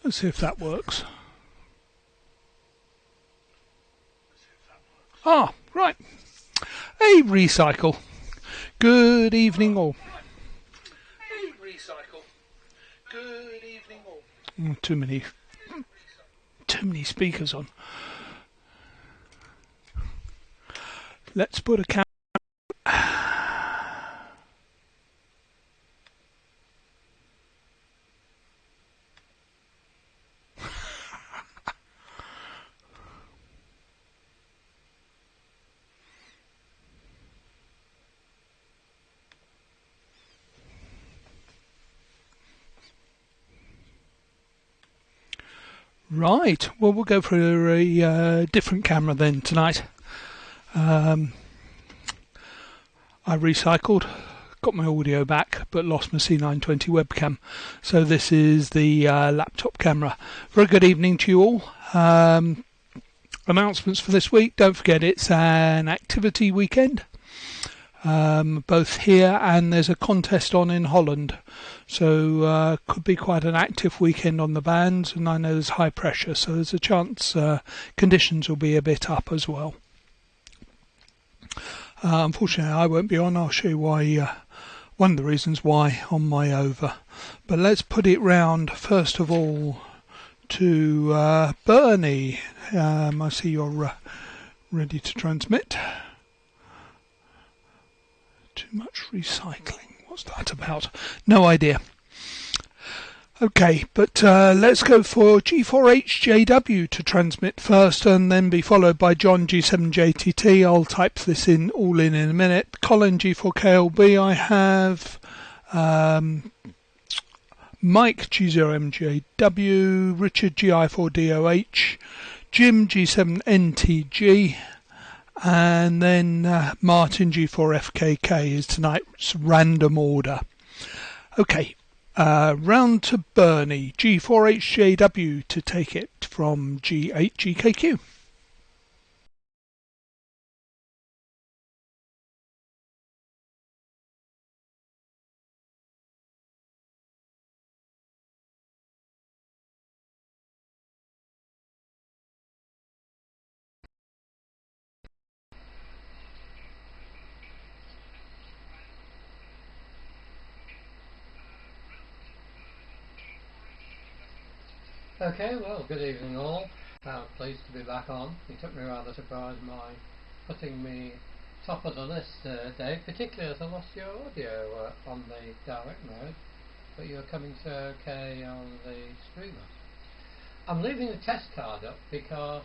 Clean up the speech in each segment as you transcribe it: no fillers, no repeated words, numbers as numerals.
Let's see if that works. Ah, right. A recycle. Good evening all. A recycle. Good evening all. Too many speakers on. Let's put a camera. Right, well we'll go for a different camera then tonight. I recycled, got my audio back, but lost my C920 webcam. So this is the laptop camera. Very good evening to you all. Announcements for this week. Don't forget it's an activity weekend. Both here and there's a contest on in Holland. So could be quite an active weekend on the bands, and I know there's high pressure, so there's a chance conditions will be a bit up as well. Unfortunately I won't be on. I'll show you why, one of the reasons why on my over. But let's put it round first of all to Bernie. I see you're ready to transmit. Too much recycling. What's that about? No idea. Okay, but let's go for G4HJW to transmit first and then be followed by John G7JTT. I'll type this all in a minute. Colin G4KLB. I have Mike G0MJW, Richard GI4DOH, Jim G7NTG, and then Martin G4FKK is tonight's random order. Okay, round to Bernie, G4HJW to take it from G8GKQ. Okay, well, good evening all. Pleased to be back on. You took me rather surprised by putting me top of the list, Dave, particularly as I lost your audio on the direct mode, but you're coming through okay on the streamer. I'm leaving the test card up because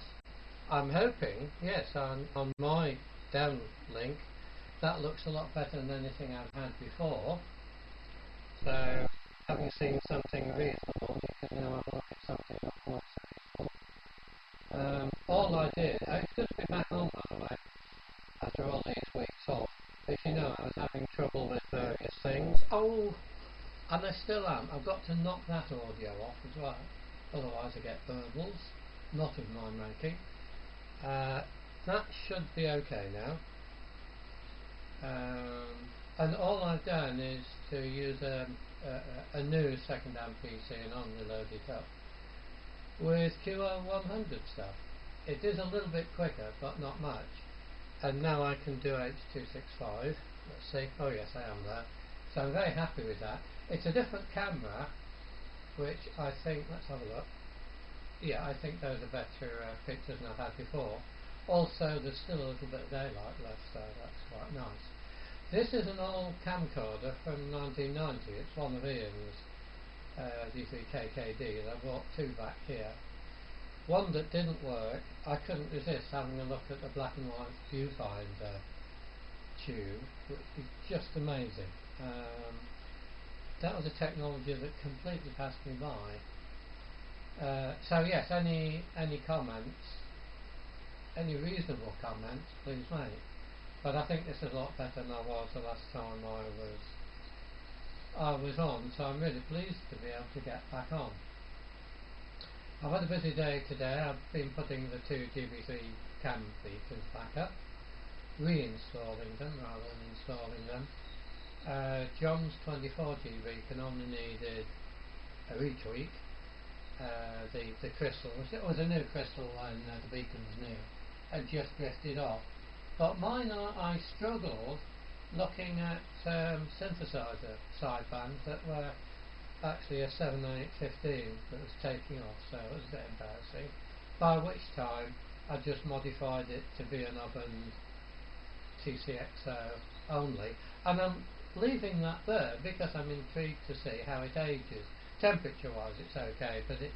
I'm hoping, yes, on my downlink, that looks a lot better than anything I've had before. So, having seen something reasonable, you can now have a look at something that works reasonable. All I did, it's good to be back on by the way, after all these weeks off. As you know, I was having trouble with various things. Oh, and I still am. I've got to knock that audio off as well, otherwise I get burbles, not of my making. That should be okay now. And all I've done is to use a new second-hand PC and unreload it up with QR100 stuff. It is a little bit quicker, but not much. And now I can do H.265. Let's see. Oh yes, I am there. So I'm very happy with that. It's a different camera, which I think, let's have a look. Yeah, I think those are better pictures than I've had before. Also, there's still a little bit of daylight left, so that's quite nice. This is an old camcorder from 1990. It's one of Ian's G3KKD. I brought two back here. One that didn't work, I couldn't resist having a look at the black and white viewfinder tube, which is just amazing. That was a technology that completely passed me by. So yes, any comments, any reasonable comments, please make. But I think this is a lot better than I was the last time I was on, so I'm really pleased to be able to get back on. I've had a busy day today. I've been putting the two GB3 cam features back up, reinstalling them rather than installing them. John's 24GB can only needed a retweak, the crystal. It was a new crystal when the beacon was new. Had just drifted off. But mine, I struggled looking at synthesizer sidebands that were actually a 7815 that was taking off, so it was a bit embarrassing. By which time I just modified it to be an oven TCXO only, and I'm leaving that there because I'm intrigued to see how it ages. Temperature wise it's okay, but it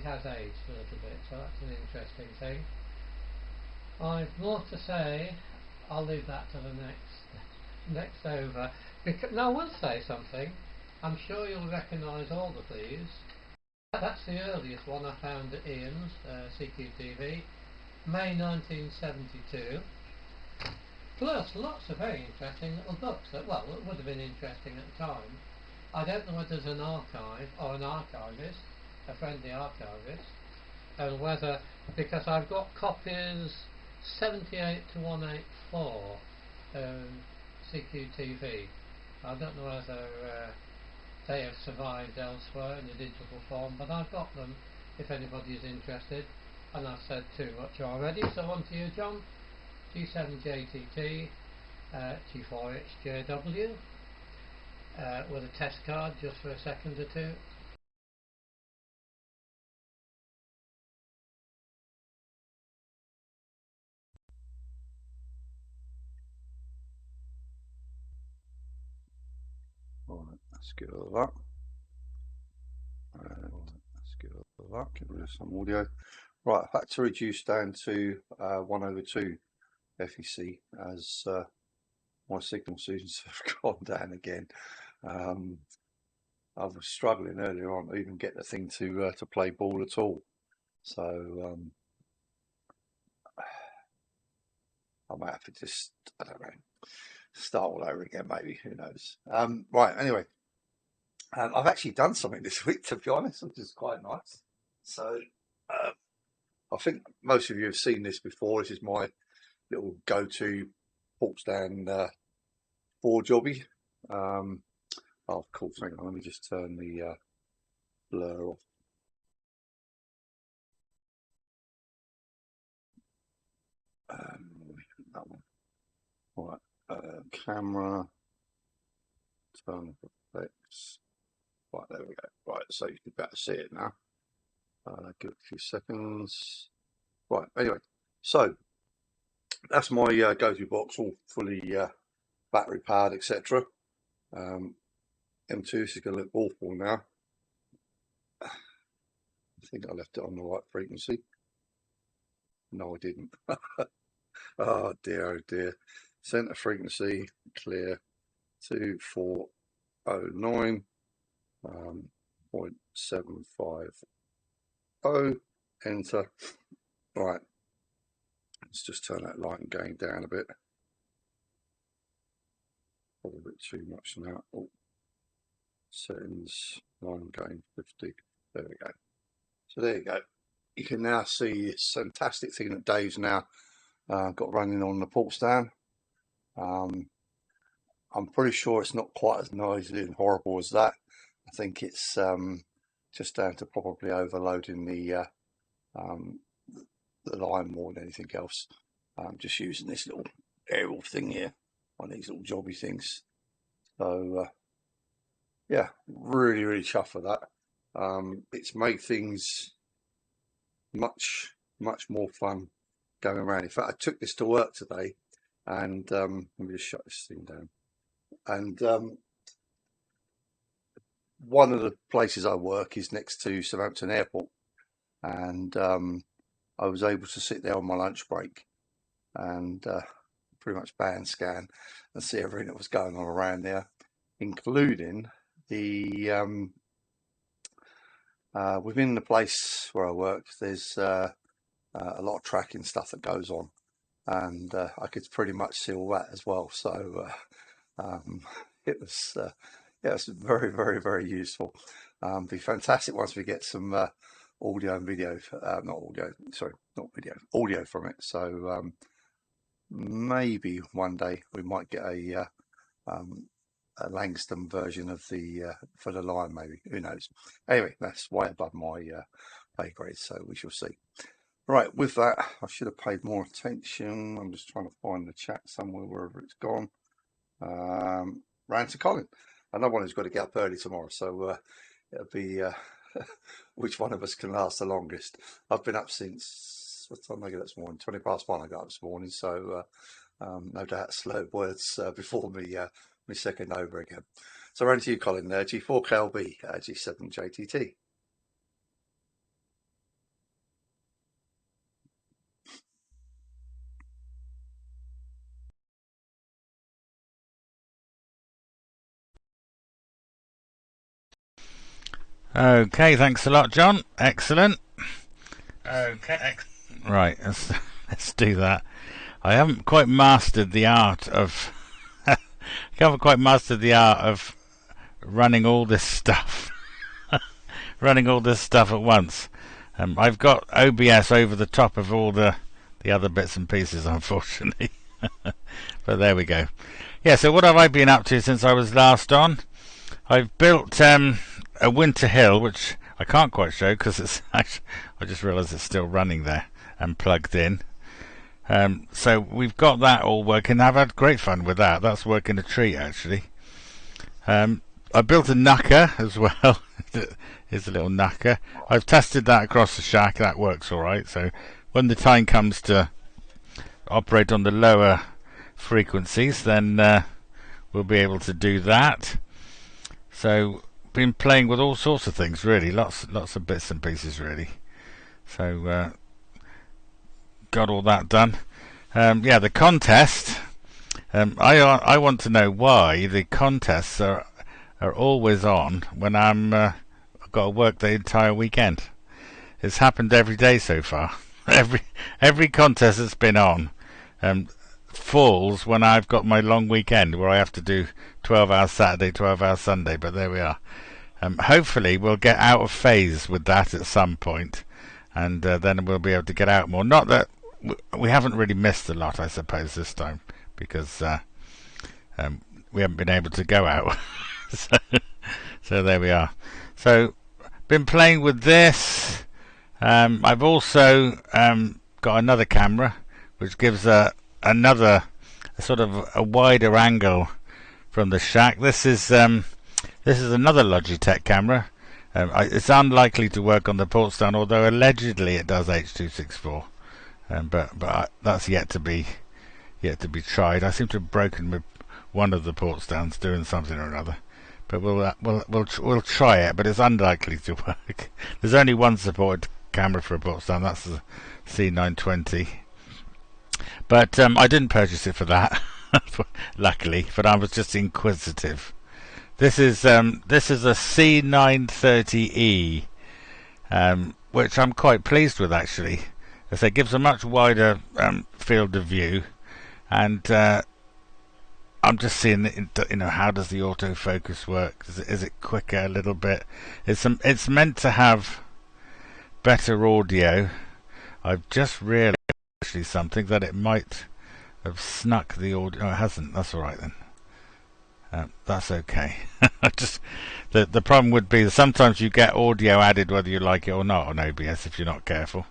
has aged a little bit, so that's an interesting thing. I've more to say. I'll leave that to the next over. Now I will say something. I'm sure you'll recognise all of these. That's the earliest one I found at Ian's, CQTV, May 1972. Plus lots of very interesting little books that, well, it would have been interesting at the time. I don't know whether there's an archive or an archivist, a friendly archivist, and whether, because I've got copies 78 to 184 CQTV. I don't know whether they have survived elsewhere in a digital form, but I've got them if anybody is interested. And I've said too much already, so on to you, John. G7JTT, G4HJW, with a test card just for a second or two. Right, let's get all that. Let's get all that. Get rid of some audio. Right, I've had to reduce down to 1/2 FEC as my signal seems to have gone down again. I was struggling earlier on to even get the thing to play ball at all. So I might have to just, I don't know, start all over again maybe, who knows. Right, anyway, I've actually done something this week, to be honest, which is quite nice. So I think most of you have seen this before. This is my little go-to port stand board jobby. Oh, of course, hang on, let me just turn the blur off. That one. Right, camera, turn off effects. Right, there we go. Right, so you can better see it now. Give it a few seconds. Right, anyway, so that's my go-to box, all fully battery powered, etc. M2 is going to look awful now. I think I left it on the right frequency. No, I didn't. Oh dear. Center frequency clear 2409 0.750. Enter. Right. Let's just turn that light and gain down a bit. Probably a bit too much now. Oh. Settings, line gain 50. There we go. So there you go. You can now see this fantastic thing that Dave's now got running on the port stand. I'm pretty sure it's not quite as noisy and horrible as that. I think it's just down to probably overloading the line more than anything else. I'm just using this little aerial thing here, one of these little jobby things. So yeah, really chuffed for that. It's made things much more fun going around. In fact, I took this to work today, and let me just shut this thing down. And one of the places I work is next to Southampton Airport, and I was able to sit there on my lunch break and pretty much band scan and see everything that was going on around there, including the within the place where I worked, there's a lot of tracking stuff that goes on, and I could pretty much see all that as well. So it was very useful. Be fantastic once we get some audio and video, not video, audio from it. So maybe one day we might get a Langston version of the for the line, maybe. Who knows? Anyway, that's way above my pay grade, so we shall see. Right, with that, I should have paid more attention. I'm just trying to find the chat somewhere, wherever it's gone. Round to Colin. Another one who's got to get up early tomorrow, so it'll be which one of us can last the longest. I've been up since, what time did I get up this morning? 20 past 1 I got up this morning, so no doubt slurred words before me, me second over again. So round to you, Colin. G4KLB, G7JTT. Okay, thanks a lot, John. Excellent. Okay, right, let's do that. I haven't quite mastered the art of running all this stuff, running all this stuff at once. I've got OBS over the top of all the other bits and pieces, unfortunately. But there we go. Yeah, so what have I been up to since I was last on? I've built a winter hill, which I can't quite show because it's actually, I just realised it's still running there and plugged in. So we've got that all working. I've had great fun with that. That's working a treat, actually. I built a knucker as well. Here's a little knucker. I've tested that across the shack. That works all right. So when the time comes to operate on the lower frequencies, then we'll be able to do that. So been playing with all sorts of things, really, lots of bits and pieces, really. So got all that done. Yeah, the contest. I want to know why the contests are always on when I've got to work the entire weekend. It's happened every day so far. Every contest that's been on falls when I've got my long weekend where I have to do 12 hours Saturday, 12 hours Sunday, but there we are. Hopefully we'll get out of phase with that at some point, and then we'll be able to get out more. Not that we haven't really missed a lot, I suppose, this time, because we haven't been able to go out. So there we are. So been playing with this. I've also got another camera which gives another sort of a wider angle from the shack. This is another Logitech camera. It's unlikely to work on the port stand, although allegedly it does H.264. But that's yet to be tried. I seem to have broken with one of the port stands doing something or another. But we'll try it. But it's unlikely to work. There's only one supported camera for a port stand. That's the C920. But I didn't purchase it for that, luckily. But I was just inquisitive. This is a C930E, which I'm quite pleased with, actually. As it gives a much wider field of view, and I'm just seeing, how does the autofocus work? Is it quicker a little bit? It's meant to have better audio. I've just realised actually something, that it might have snuck the audio. Oh, it hasn't. That's all right then. That's okay. The problem would be that sometimes you get audio added whether you like it or not on OBS if you're not careful.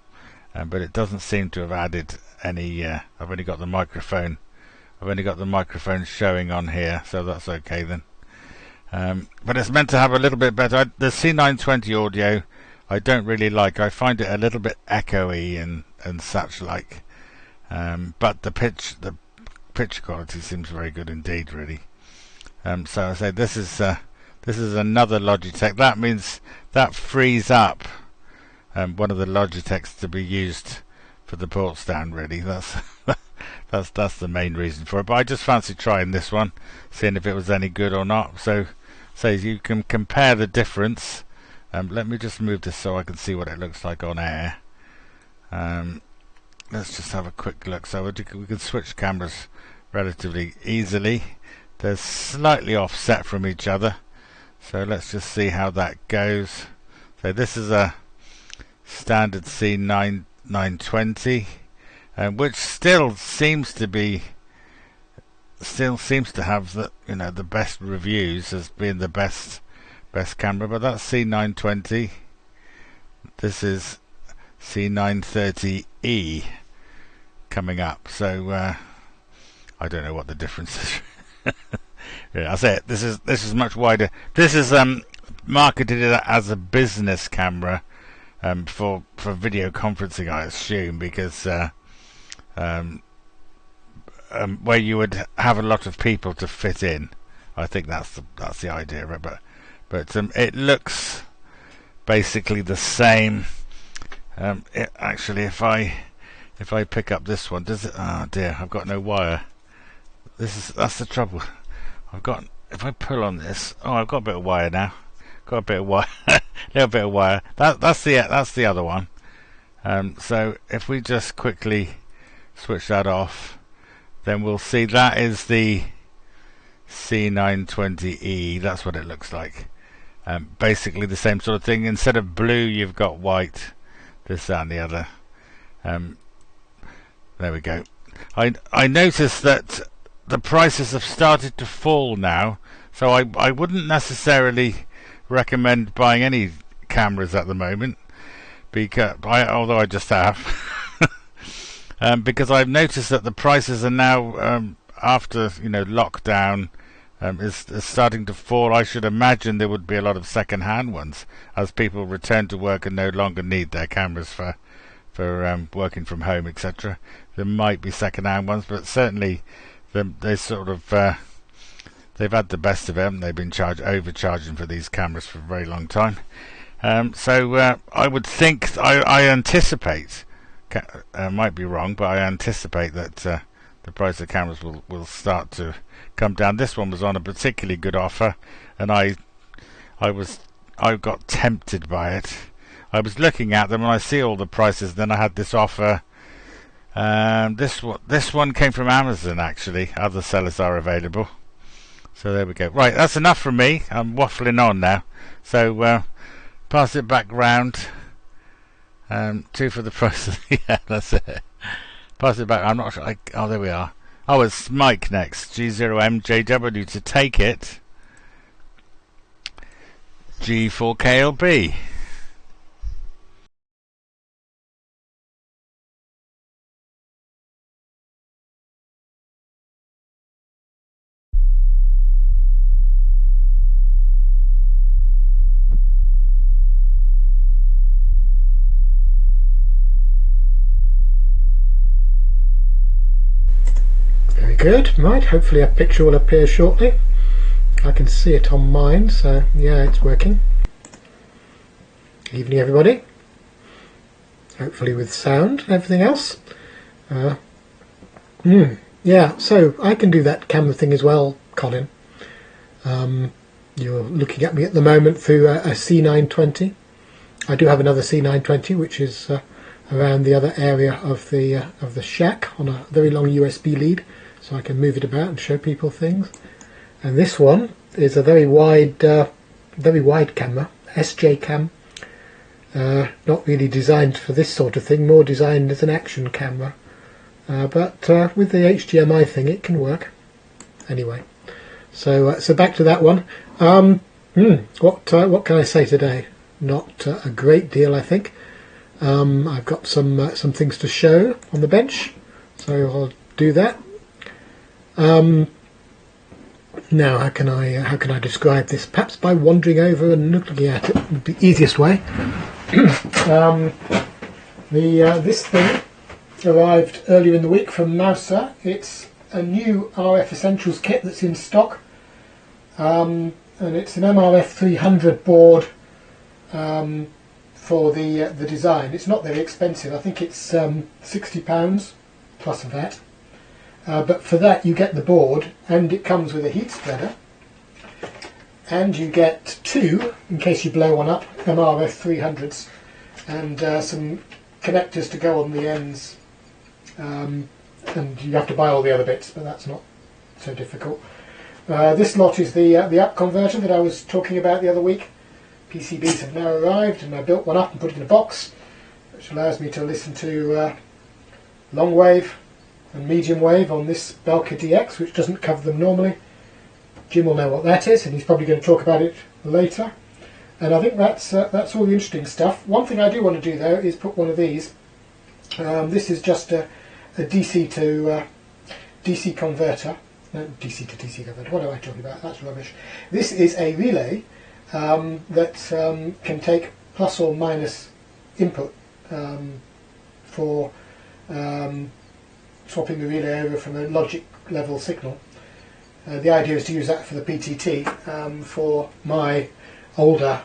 But it doesn't seem to have added any. I've only got the microphone showing on here, so that's okay then. But it's meant to have a little bit better. The C920 audio I don't really like. I find it a little bit echoey and such like. But the pitch quality seems very good indeed, really. So I say this is another Logitech. That means that frees up one of the Logitechs to be used for the port stand, really. That's the main reason for it. But I just fancy trying this one, seeing if it was any good or not. So you can compare the difference. Let me just move this so I can see what it looks like on air. Let's just have a quick look. So we can switch cameras relatively easily. They're slightly offset from each other. So let's just see how that goes. So this is a standard C920, which still seems to be still seems to have the best reviews as being the best camera, but that's C920. This is C930E coming up, so I don't know what the difference is. Yeah, I say it. This is much wider. This is marketed as a business camera for video conferencing, I assume, because where you would have a lot of people to fit in. I think that's the idea of it. But it looks basically the same. Actually, if I pick up this one, does it? Oh dear, I've got no wire. That's the trouble. If I pull on this, I've got a bit of wire now. Got a bit of wire, a little bit of wire. That's the other one. So if we just quickly switch that off, then we'll see that is the C920E. That's what it looks like. Basically the same sort of thing. Instead of blue, you've got white. This, that, and the other. There we go. I noticed that the prices have started to fall now, so I wouldn't necessarily recommend buying any cameras at the moment, although I just have, because I've noticed that the prices are now after lockdown is starting to fall. I should imagine there would be a lot of second-hand ones as people return to work and no longer need their cameras for working from home, etc. There might be second-hand ones, but certainly they sort of they've had the best of it, haven't they? Been overcharging for these cameras for a very long time. So I would think, I anticipate, might be wrong, but I anticipate that the price of cameras will start to come down. This one was on a particularly good offer, and I got tempted by it. I was looking at them and I see all the prices. Then I had this offer. This one came from Amazon, actually. Other sellers are available. So there we go. Right, that's enough from me. I'm waffling on now. So pass it back round. 2 for the price of yeah, that's it. Pass it back. I'm not sure. There we are. Oh, it's Mike next. G0MJW to take it. G4KLB. Very good. Right, hopefully a picture will appear shortly. I can see it on mine, so yeah, it's working. Evening everybody. Hopefully with sound and everything else. Yeah, so I can do that camera thing as well, Colin. You're looking at me at the moment through a C920. I do have another C920 which is around the other area of the shack on a very long USB lead, so I can move it about and show people things. And this one is a very wide camera, SJ cam. Not really designed for this sort of thing, more designed as an action camera. But with the HDMI thing, it can work. Anyway, so back to that one. What can I say today? Not a great deal, I think. I've got some things to show on the bench, so I'll do that. Now, how can I describe this? Perhaps by wandering over and looking at it would be the easiest way. This thing arrived earlier in the week from Mouser. It's a new RF Essentials kit that's in stock, and it's an MRF 300 board for the design. It's not very expensive. I think it's £60 plus VAT. But for that you get the board, and it comes with a heat spreader, and you get 2, in case you blow one up, MRF 300s, and some connectors to go on the ends, and you have to buy all the other bits, but that's not so difficult. This lot is the app converter that I was talking about the other week. PCBs have now arrived, and I built one up and put it in a box, which allows me to listen to long wave, and medium wave on this Belka DX, which doesn't cover them normally. Jim will know what that is, and he's probably going to talk about it later. And I think that's all the interesting stuff. One thing I do want to do though is put one of these. This is just a DC to DC converter. DC to DC converter. What am I talking about? That's rubbish. This is a relay that can take plus or minus input for swapping the relay over from a logic level signal. The idea is to use that for the PTT for my older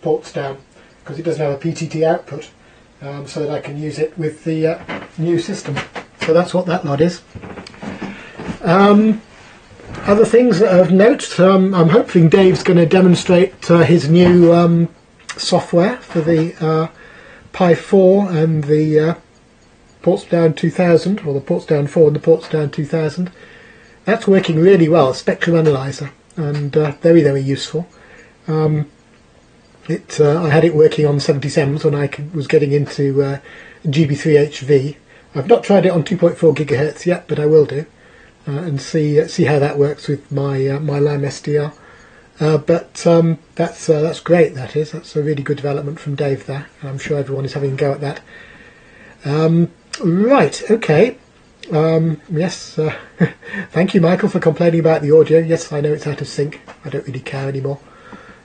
ports down, because it doesn't have a PTT output, so that I can use it with the new system. So that's what that lot is. Other things of note, I'm hoping Dave's going to demonstrate his new software for the Pi 4 and the Portsdown 2000, or the Portsdown 4 and the Portsdown 2000. That's working really well, Spectrum Analyzer, and very, very useful. I had it working on 77s when I was getting into GB3HV. I've not tried it on 2.4 gigahertz yet, but I will do, and see how that works with my my Lam SDR. But that's great. That's a really good development from Dave there. I'm sure everyone is having a go at that. Right, okay. Yes, thank you, Michael, for complaining about the audio. Yes, I know it's out of sync. I don't really care anymore.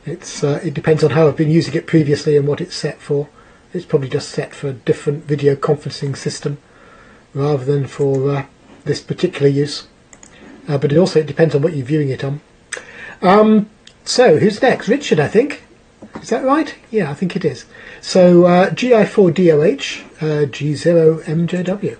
It depends on how I've been using it previously and what it's set for. It's probably just set for a different video conferencing system rather than for this particular use. But it depends on what you're viewing it on. So, who's next? Richard, I think. Is that right? Yeah, I think it is. So, GI4DOH, G0MJW.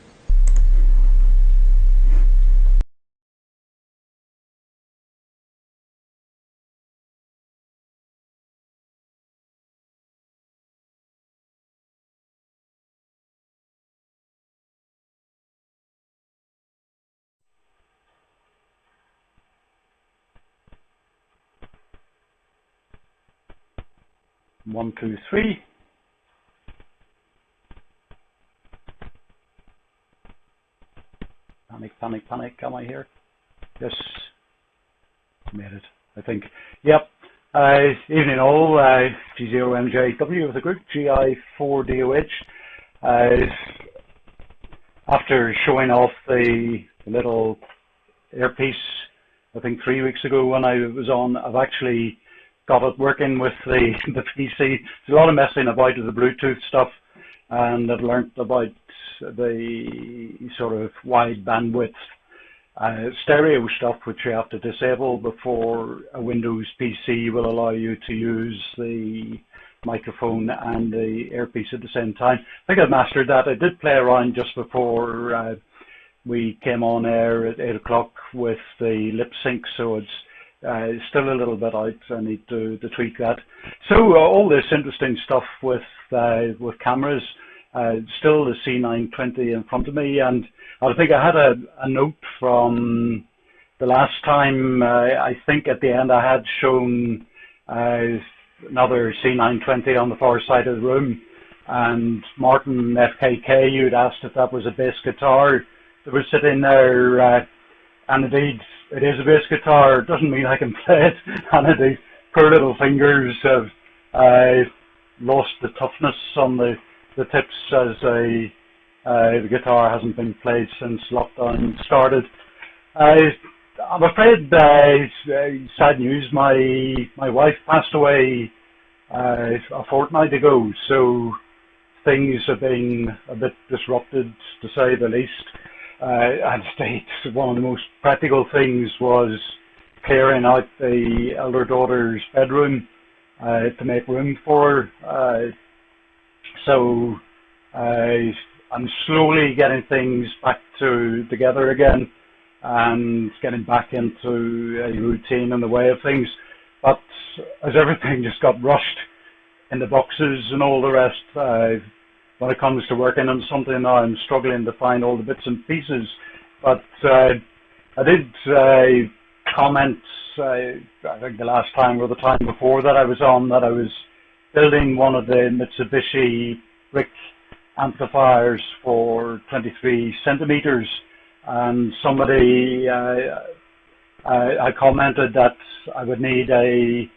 One, two, three. Panic, panic, panic. Am I here? Yes. Made it, I think. Yep. Evening all. G0MJW of the group, GI4DOH. After showing off the little earpiece, I think 3 weeks ago when I was on, I've actually got it working with the PC. There's a lot of messing about with the Bluetooth stuff, and I've learnt about the sort of wide bandwidth stereo stuff, which you have to disable before a Windows PC will allow you to use the microphone and the earpiece at the same time. I think I've mastered that. I did play around just before we came on air at 8 o'clock with the lip sync, so it's still a little bit out. I need to tweak that. So all this interesting stuff with cameras. Still the C920 in front of me, and I think I had a note from the last time. I think at the end I had shown another C920 on the far side of the room, and Martin FKK, you'd asked if that was a bass guitar that was sitting there, and indeed it is a bass guitar. It doesn't mean I can play it, and indeed poor little fingers have lost the toughness on the tips as the guitar hasn't been played since lockdown started. I'm afraid, sad news, my wife passed away a fortnight ago, so things have been a bit disrupted, to say the least. And one of the most practical things was clearing out the elder daughter's bedroom to make room for her. So I'm slowly getting things back together again and getting back into a routine and the way of things. But as everything just got rushed in the boxes and all the rest, when it comes to working on something now, I'm struggling to find all the bits and pieces. But I did comment, I think the last time or the time before that I was on, that I was building one of the Mitsubishi brick amplifiers for 23 centimeters, and somebody I commented that I would need a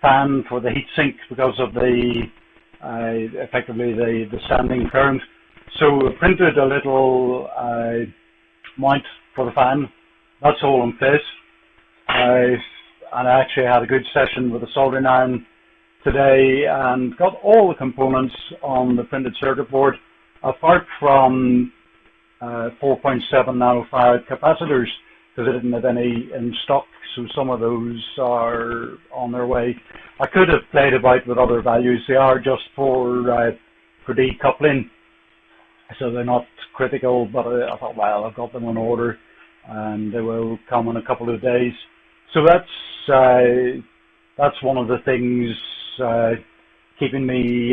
fan for the heatsink because of the effectively the standing current. So I printed a little mount for the fan. That's all in place. And I actually had a good session with a soldering iron today and got all the components on the printed circuit board, apart from 4.7 nanofarad capacitors, because I didn't have any in stock, so some of those are on their way. I could have played about with other values. They are just for decoupling, so they're not critical, but I thought, well, I've got them on order and they will come in a couple of days. So that's one of the things keeping me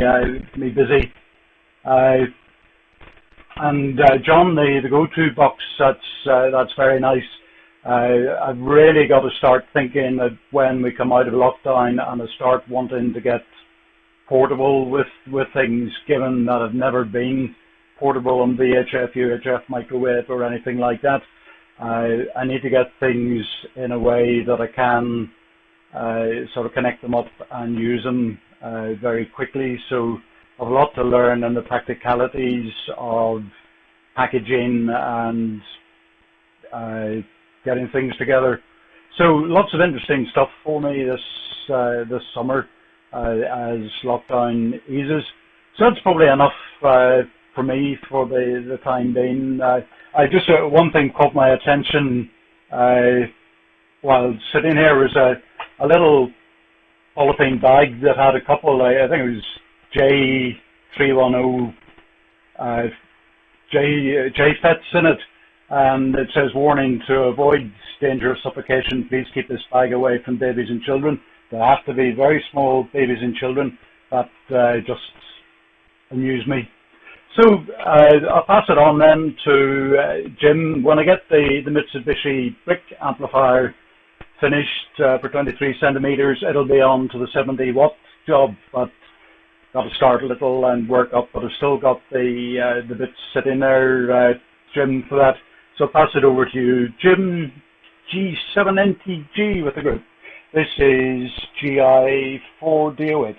busy. And John, the go-to box, that's very nice. I've really got to start thinking that when we come out of lockdown and I start wanting to get portable with things, given that I've never been portable on VHF, UHF, microwave or anything like that. I need to get things in a way that I can sort of connect them up and use them very quickly. So I have a lot to learn in the practicalities of packaging and getting things together. So lots of interesting stuff for me this summer as lockdown eases. So that's probably enough for me for the time being. I just one thing caught my attention while sitting here was a little polythene bag that had a couple. I think it was J310 JFETs in it, and it says, warning, to avoid dangerous suffocation, please keep this bag away from babies and children. There have to be very small babies and children. That just amused me. So I'll pass it on then to Jim. When I get the Mitsubishi brick amplifier finished for 23 centimeters, it'll be on to the 70 watt job, but got to start a little and work up, but I've still got the bits sitting there, Jim, for that. So I'll pass it over to you, Jim, G7NTG with the group. This is GI4DOH.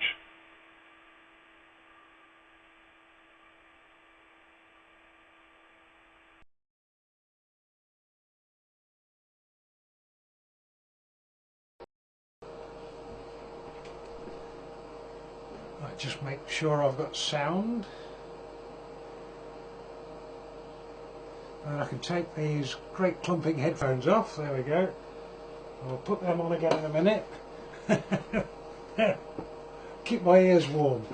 Just make sure I've got sound, and I can take these great clumping headphones off. There we go. I'll put them on again in a minute. Keep my ears warm.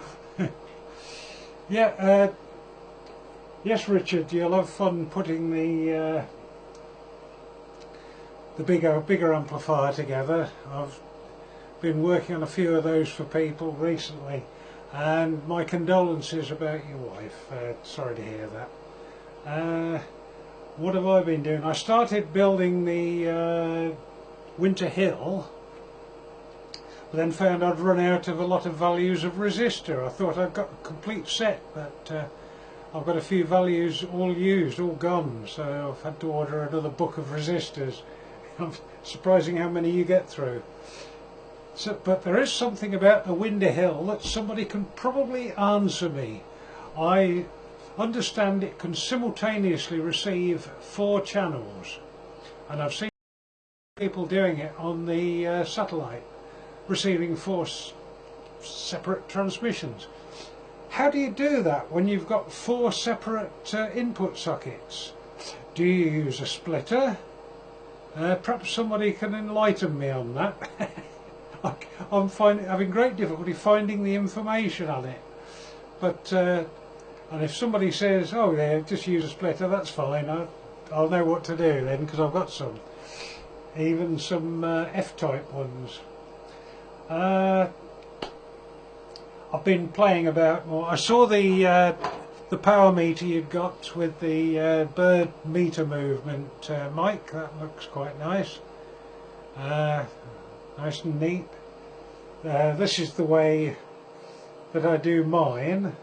Yeah, yes, Richard, you'll have fun putting the bigger amplifier together. I've been working on a few of those for people recently. And my condolences about your wife. Sorry to hear that. What have I been doing? I started building the Winter Hill, but then found I'd run out of a lot of values of resistor. I thought I'd got a complete set, but I've got a few values all used, all gone, so I've had to order another book of resistors. Surprising how many you get through. So, but there is something about the Winter Hill that somebody can probably answer me. I understand it can simultaneously receive 4 channels, and I've seen people doing it on the satellite, receiving 4 separate transmissions. How do you do that when you've got 4 separate input sockets? Do you use a splitter? Perhaps somebody can enlighten me on that. I'm having great difficulty finding the information on it, but and if somebody says, oh yeah, just use a splitter, that's fine, I'll know what to do then, because I've got some, even some F-type ones. I've been playing about more. I saw the power meter you'd got with the bird meter movement, Mike. That looks quite nice. Nice and neat. This is the way that I do mine.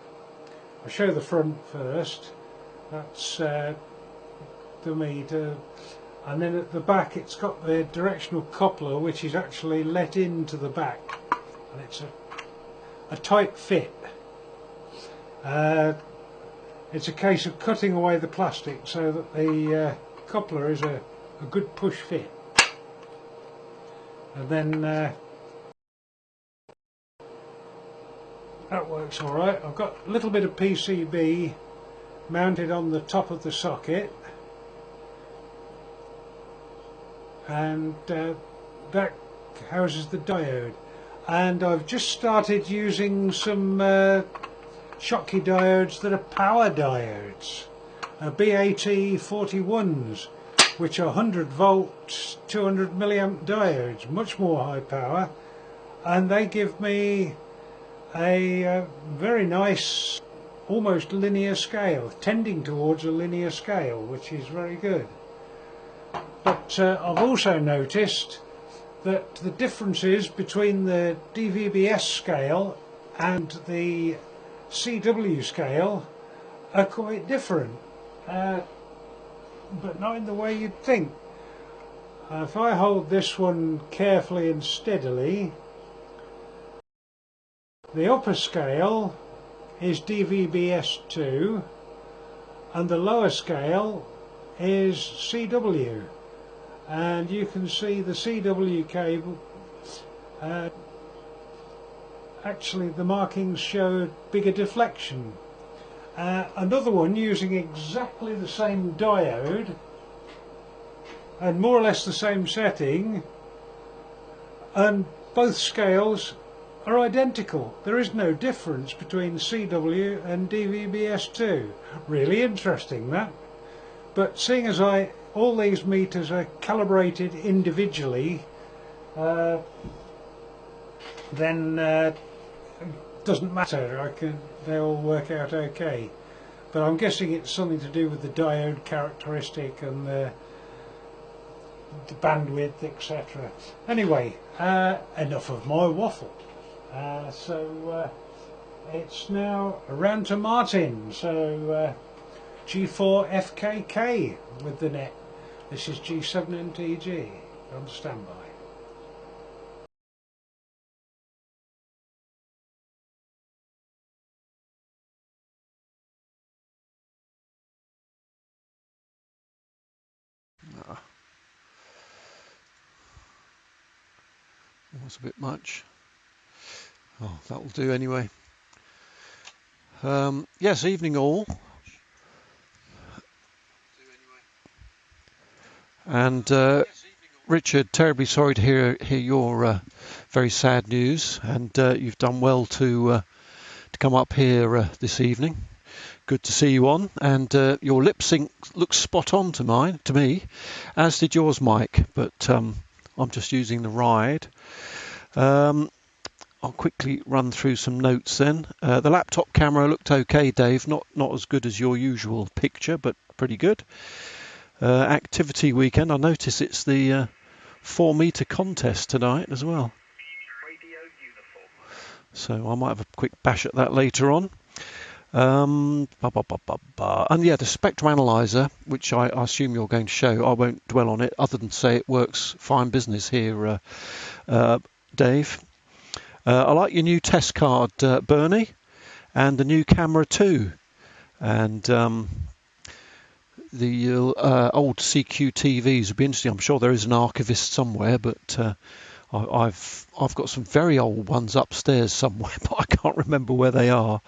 I'll show the front first. That's the the meter, and then at the back it's got the directional coupler which is actually let into the back, and it's a tight fit. It's a case of cutting away the plastic so that the coupler is a good push fit, and then that works alright. I've got a little bit of PCB mounted on the top of the socket, and that houses the diode, and I've just started using some Schottky diodes that are power diodes, BAT 41s, which are 100 volt 200 milliamp diodes, much more high power, and they give me a very nice almost linear scale, tending towards a linear scale, which is very good. But I've also noticed that the differences between the DVBS scale and the CW scale are quite different, but not in the way you'd think. If I hold this one carefully and steadily, the upper scale is DVBS2 and the lower scale is CW, and you can see the CW cable, actually the markings show bigger deflection. Another one using exactly the same diode and more or less the same setting, and both scales are identical. There is no difference between CW and DVBS2. Really interesting, that. But seeing as all these meters are calibrated individually, then it doesn't matter. They all work out okay. But I'm guessing it's something to do with the diode characteristic and the bandwidth, etc. Anyway, enough of my waffle. So it's now around to Martin. So G4GKQ with the net. This is G7NTG on standby. That was a bit much. Oh, that will do anyway. Yes, evening all. And Richard, terribly sorry to hear your very sad news, and you've done well to come up here this evening. Good to see you on, and your lip sync looks spot on to me, as did yours, Mike. But I'm just using the Ryde. I'll quickly run through some notes then. The laptop camera looked okay, Dave. Not as good as your usual picture, but pretty good. Activity weekend. I notice it's the 4-meter contest tonight as well. So I might have a quick bash at that later on. And yeah, the spectrum analyzer, which I assume you're going to show, I won't dwell on it other than say it works fine business here, Dave. I like your new test card, Bernie, and the new camera too. And the old CQ TVs would be interesting. I'm sure there is an archivist somewhere, but I've got some very old ones upstairs somewhere, but I can't remember where they are.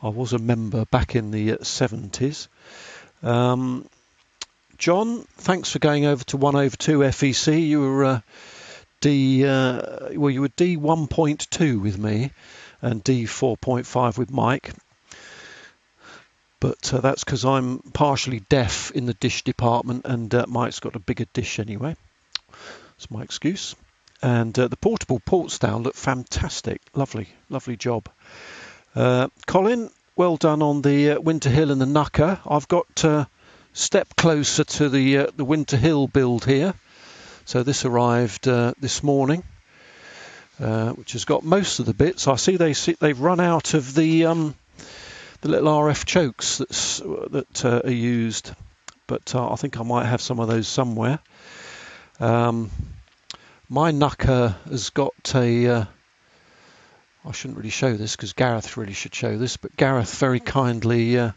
I was a member back in the 70s. John, thanks for going over to 1/2 FEC. You were you were D 1.2 with me and D 4.5 with Mike. But that's because I'm partially deaf in the dish department, and Mike's got a bigger dish anyway. That's my excuse. And the portable port stand looked fantastic. Lovely job. Colin, well done on the Winter Hill and the Knucker. I've got step closer to the Winter Hill build here. So this arrived this morning, which has got most of the bits. I see they've run out of the little RF chokes that are used. but I think I might have some of those somewhere. My Nucker has got a I shouldn't really show this because Gareth really should show this, but Gareth very kindly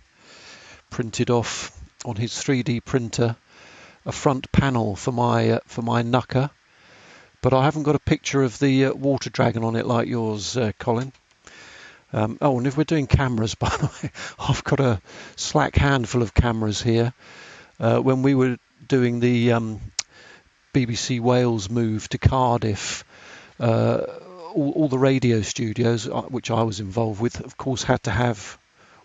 printed off on his 3D printer a front panel for my Nucker, but I haven't got a picture of the water dragon on it like yours, Colin. Oh, and if we're doing cameras, by the way, I've got a slack handful of cameras here. When we were doing the BBC Wales move to Cardiff, all the radio studios, which I was involved with, of course, had to have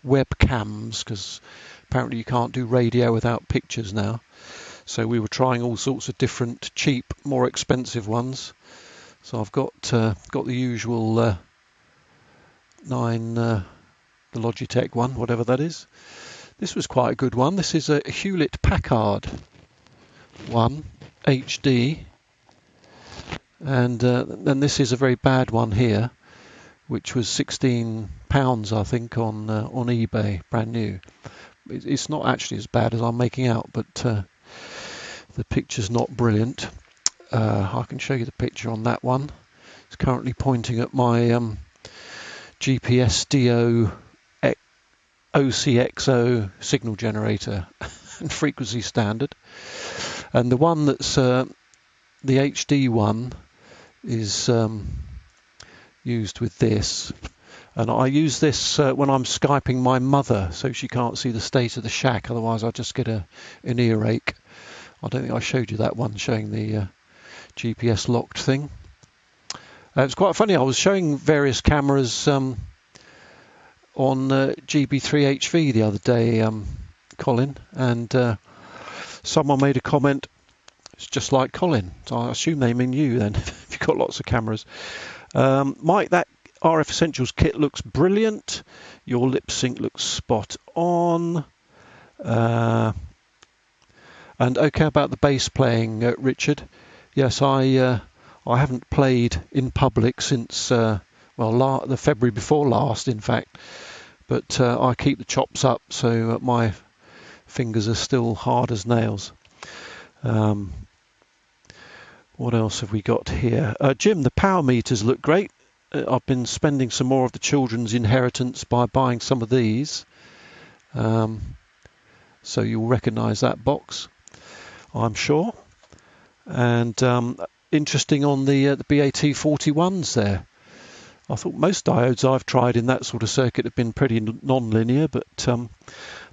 webcams because apparently you can't do radio without pictures now. So we were trying all sorts of different cheap, more expensive ones. So I've got the usual the Logitech one, whatever that is. This was quite a good one. This is a Hewlett Packard one, HD. And then this is a very bad one here, which was £16, I think, on eBay, brand new. It's not actually as bad as I'm making out, but the picture's not brilliant. I can show you the picture on that one. It's currently pointing at my GPS-DO OCXO signal generator and frequency standard. And the one that's the HD one is used with this, and I use this when I'm Skyping my mother so she can't see the state of the shack, otherwise I just get an earache. I don't think I showed you that one showing the GPS locked thing. It's quite funny, I was showing various cameras on GB3HV the other day, Colin, and someone made a comment, it's just like Colin, so I assume they mean you then, if you've got lots of cameras. Mike, that RF Essentials kit looks brilliant. Your lip sync looks spot on. And okay about the bass playing, Richard. Yes, I haven't played in public since, the February before last, in fact. But I keep the chops up, so my fingers are still hard as nails. What else have we got here? Jim, the power meters look great. I've been spending some more of the children's inheritance by buying some of these. So you'll recognise that box, I'm sure. And interesting on the BAT 41s there. I thought most diodes I've tried in that sort of circuit have been pretty non-linear, but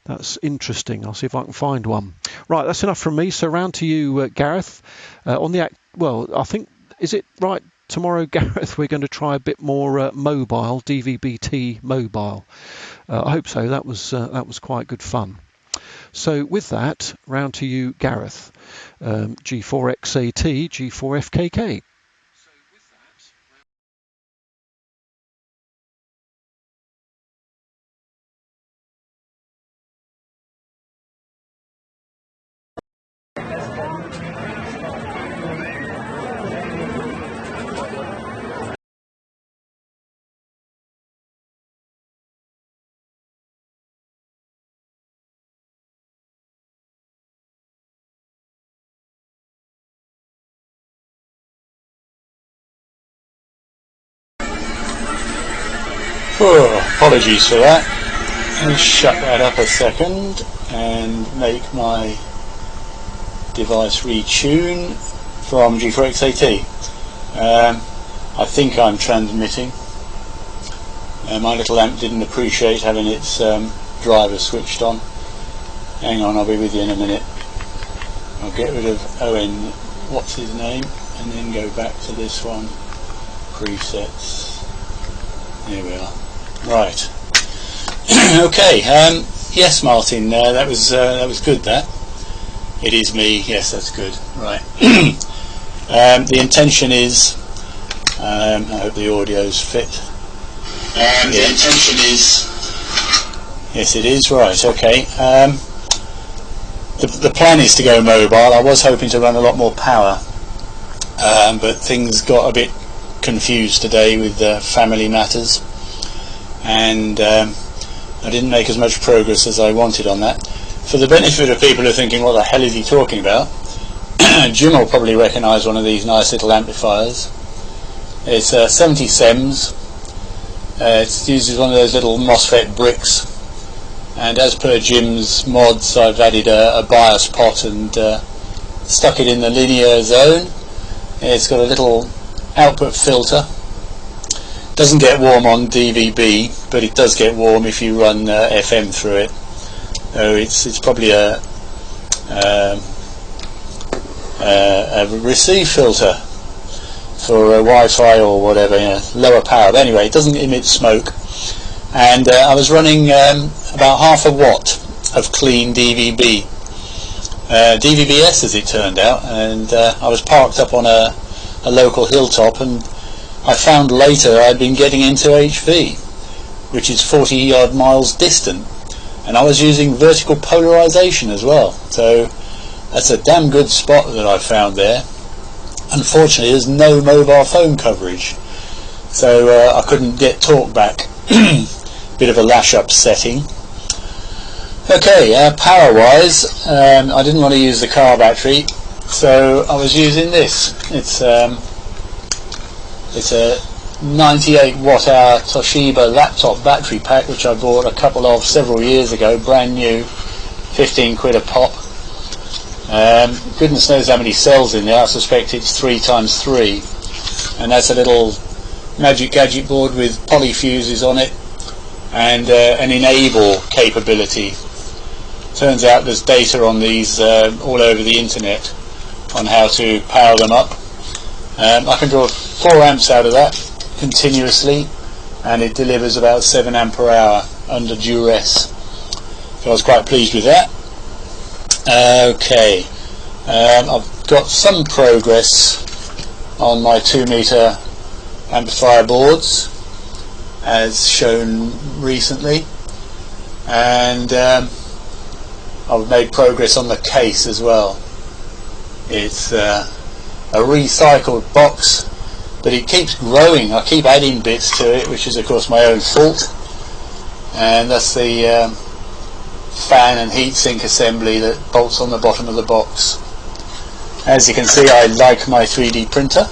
that's interesting. I'll see if I can find one. Right, that's enough from me. So round to you, Gareth. I think, is it right tomorrow, Gareth? We're going to try a bit more mobile, DVB-T mobile. I hope so. That was quite good fun. So with that, round to you, Gareth. G4XAT, G4FKK. Apologies for that. Let's shut that up a second and make my device retune from G4XAT. I think I'm transmitting. My little amp didn't appreciate having its driver switched on. Hang on, I'll be with you in a minute. I'll get rid of Owen, what's his name, and then go back to this one. Presets. There we are. Right. Okay. Yes, Martin. That was good. That. It is me. Yes, that's good. Right. The intention is. I hope the audio's fit. The intention is. Yes, it is. Right. Okay. The plan is to go mobile. I was hoping to run a lot more power, but things got a bit confused today with family matters. And I didn't make as much progress as I wanted on that. For the benefit of people who are thinking, what the hell is he talking about? Jim will probably recognise one of these nice little amplifiers. It's 70 SEMS. It uses one of those little MOSFET bricks, and as per Jim's mods, I've added a bias pot and stuck it in the linear zone. It's got a little output filter. Doesn't get warm on DVB, but it does get warm if you run FM through it. So it's probably a receive filter for Wi-Fi or whatever, lower power. But anyway, it doesn't emit smoke. And I was running about half a watt of clean DVB. DVB-S as it turned out, and I was parked up on a local hilltop, and I found later I'd been getting into HV, which is 40 odd miles distant, and I was using vertical polarization as well. So that's a damn good spot that I found there. Unfortunately, there's no mobile phone coverage, so I couldn't get talk back. Bit of a lash-up setting. Okay, power wise, I didn't want to use the car battery, so I was using this. It's a 98 watt hour Toshiba laptop battery pack, which I bought a couple of several years ago, brand new, 15 quid a pop. Goodness knows how many cells in there. I suspect it's 3x3, and that's a little magic gadget board with poly fuses on it and an enable capability. Turns out there's data on these all over the internet on how to power them up. I can draw 4 amps out of that continuously, and it delivers about 7 amp per hour under duress. So I was quite pleased with that. Okay, I've got some progress on my 2 meter amplifier boards as shown recently, and I've made progress on the case as well. It's a recycled box, but it keeps growing. I keep adding bits to it, which is of course my own fault, and that's the fan and heatsink assembly that bolts on the bottom of the box. As you can see, I like my 3D printer,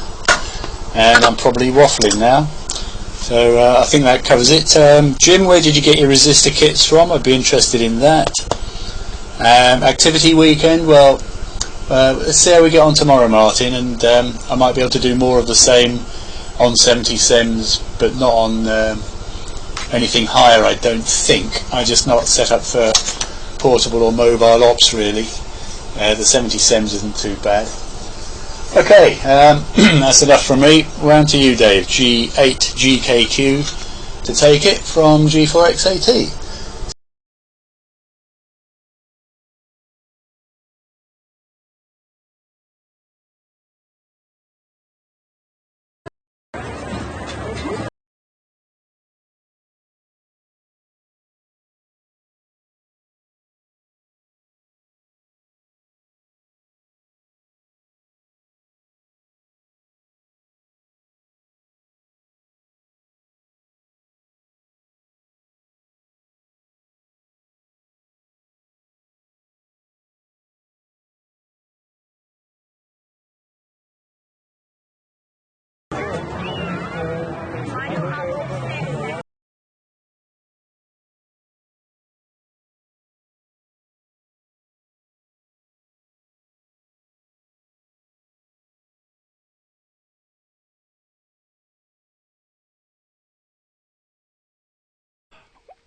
and I'm probably waffling now, so I think that covers it. Jim, where did you get your resistor kits from? I'd be interested in that. Activity weekend, well, let's see how we get on tomorrow, Martin, and I might be able to do more of the same on 70 SEMS, but not on anything higher, I don't think. I'm just not set up for portable or mobile ops, really. The 70 SEMS isn't too bad. Okay, that's enough from me. Round to you, Dave. G8GKQ to take it from G4X AT.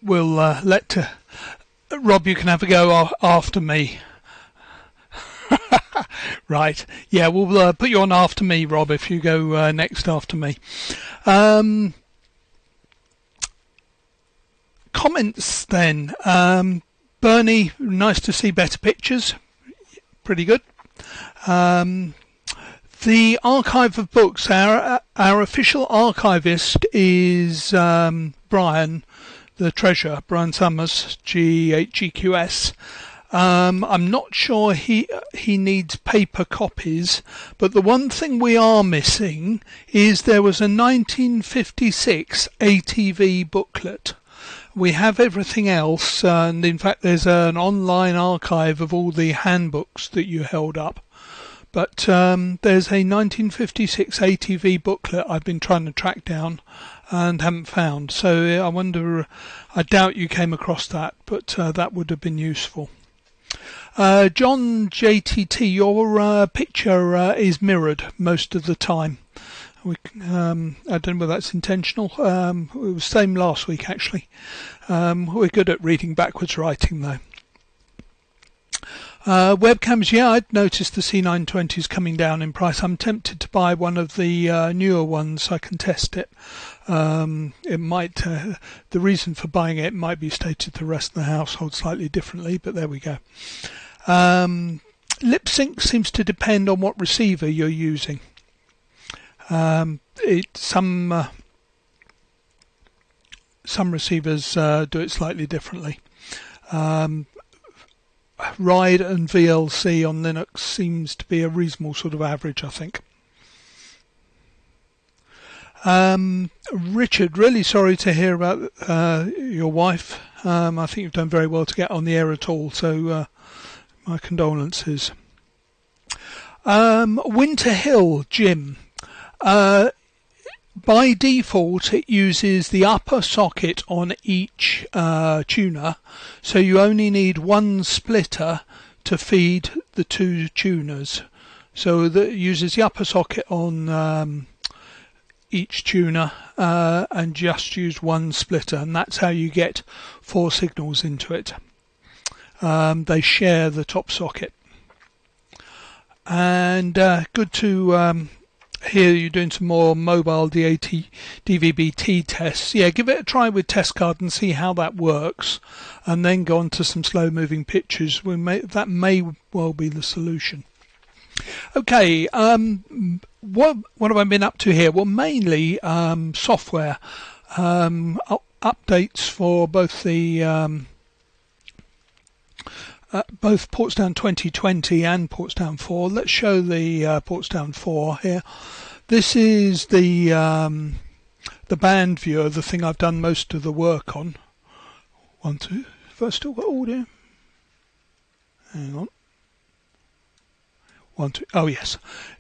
We'll let Rob, you can have a go after me. Right, yeah, we'll put you on after me, Rob, if you go next after me. Comments then. Bernie, nice to see better pictures. Pretty good. The archive of books, our official archivist is Brian, the treasurer, Brian Summers, G8GQS. I'm not sure he needs paper copies, but the one thing we are missing is there was a 1956 ATV booklet, we have everything else, and in fact there's an online archive of all the handbooks that you held up. But there's a 1956 ATV booklet I've been trying to track down and haven't found. So I wonder, I doubt you came across that, but that would have been useful. John JTT, your picture is mirrored most of the time. I don't know whether that's intentional. It was the same last week, actually. We're good at reading backwards writing, though. Webcams, yeah, I'd noticed the C920 coming down in price. I'm tempted to buy one of the newer ones so I can test it. It might, the reason for buying it might be stated to the rest of the household slightly differently, but there we go. Lip sync seems to depend on what receiver you're using. Some receivers do it slightly differently. Ryde and VLC on Linux seems to be a reasonable sort of average, I think. Richard, really sorry to hear about your wife. I think you've done very well to get on the air at all, so my condolences. Winter Hill, Jim. By default, it uses the upper socket on each tuner, so you only need one splitter to feed the two tuners. So that uses the upper socket on each tuner and just use one splitter, and that's how you get 4 signals into it. They share the top socket. And good to hear you're doing some more mobile DVB-T tests. Yeah, give it a try with test card and see how that works, and then go on to some slow-moving pictures. That may well be the solution. Okay, what have I been up to here? Well, mainly software updates for both the both Portsdown 2020 and Portsdown 4. Let's show the Portsdown 4 here. This is the band viewer, the thing I've done most of the work on. 1, 2. Have I still got audio? Hang on. 1, 2. Oh yes,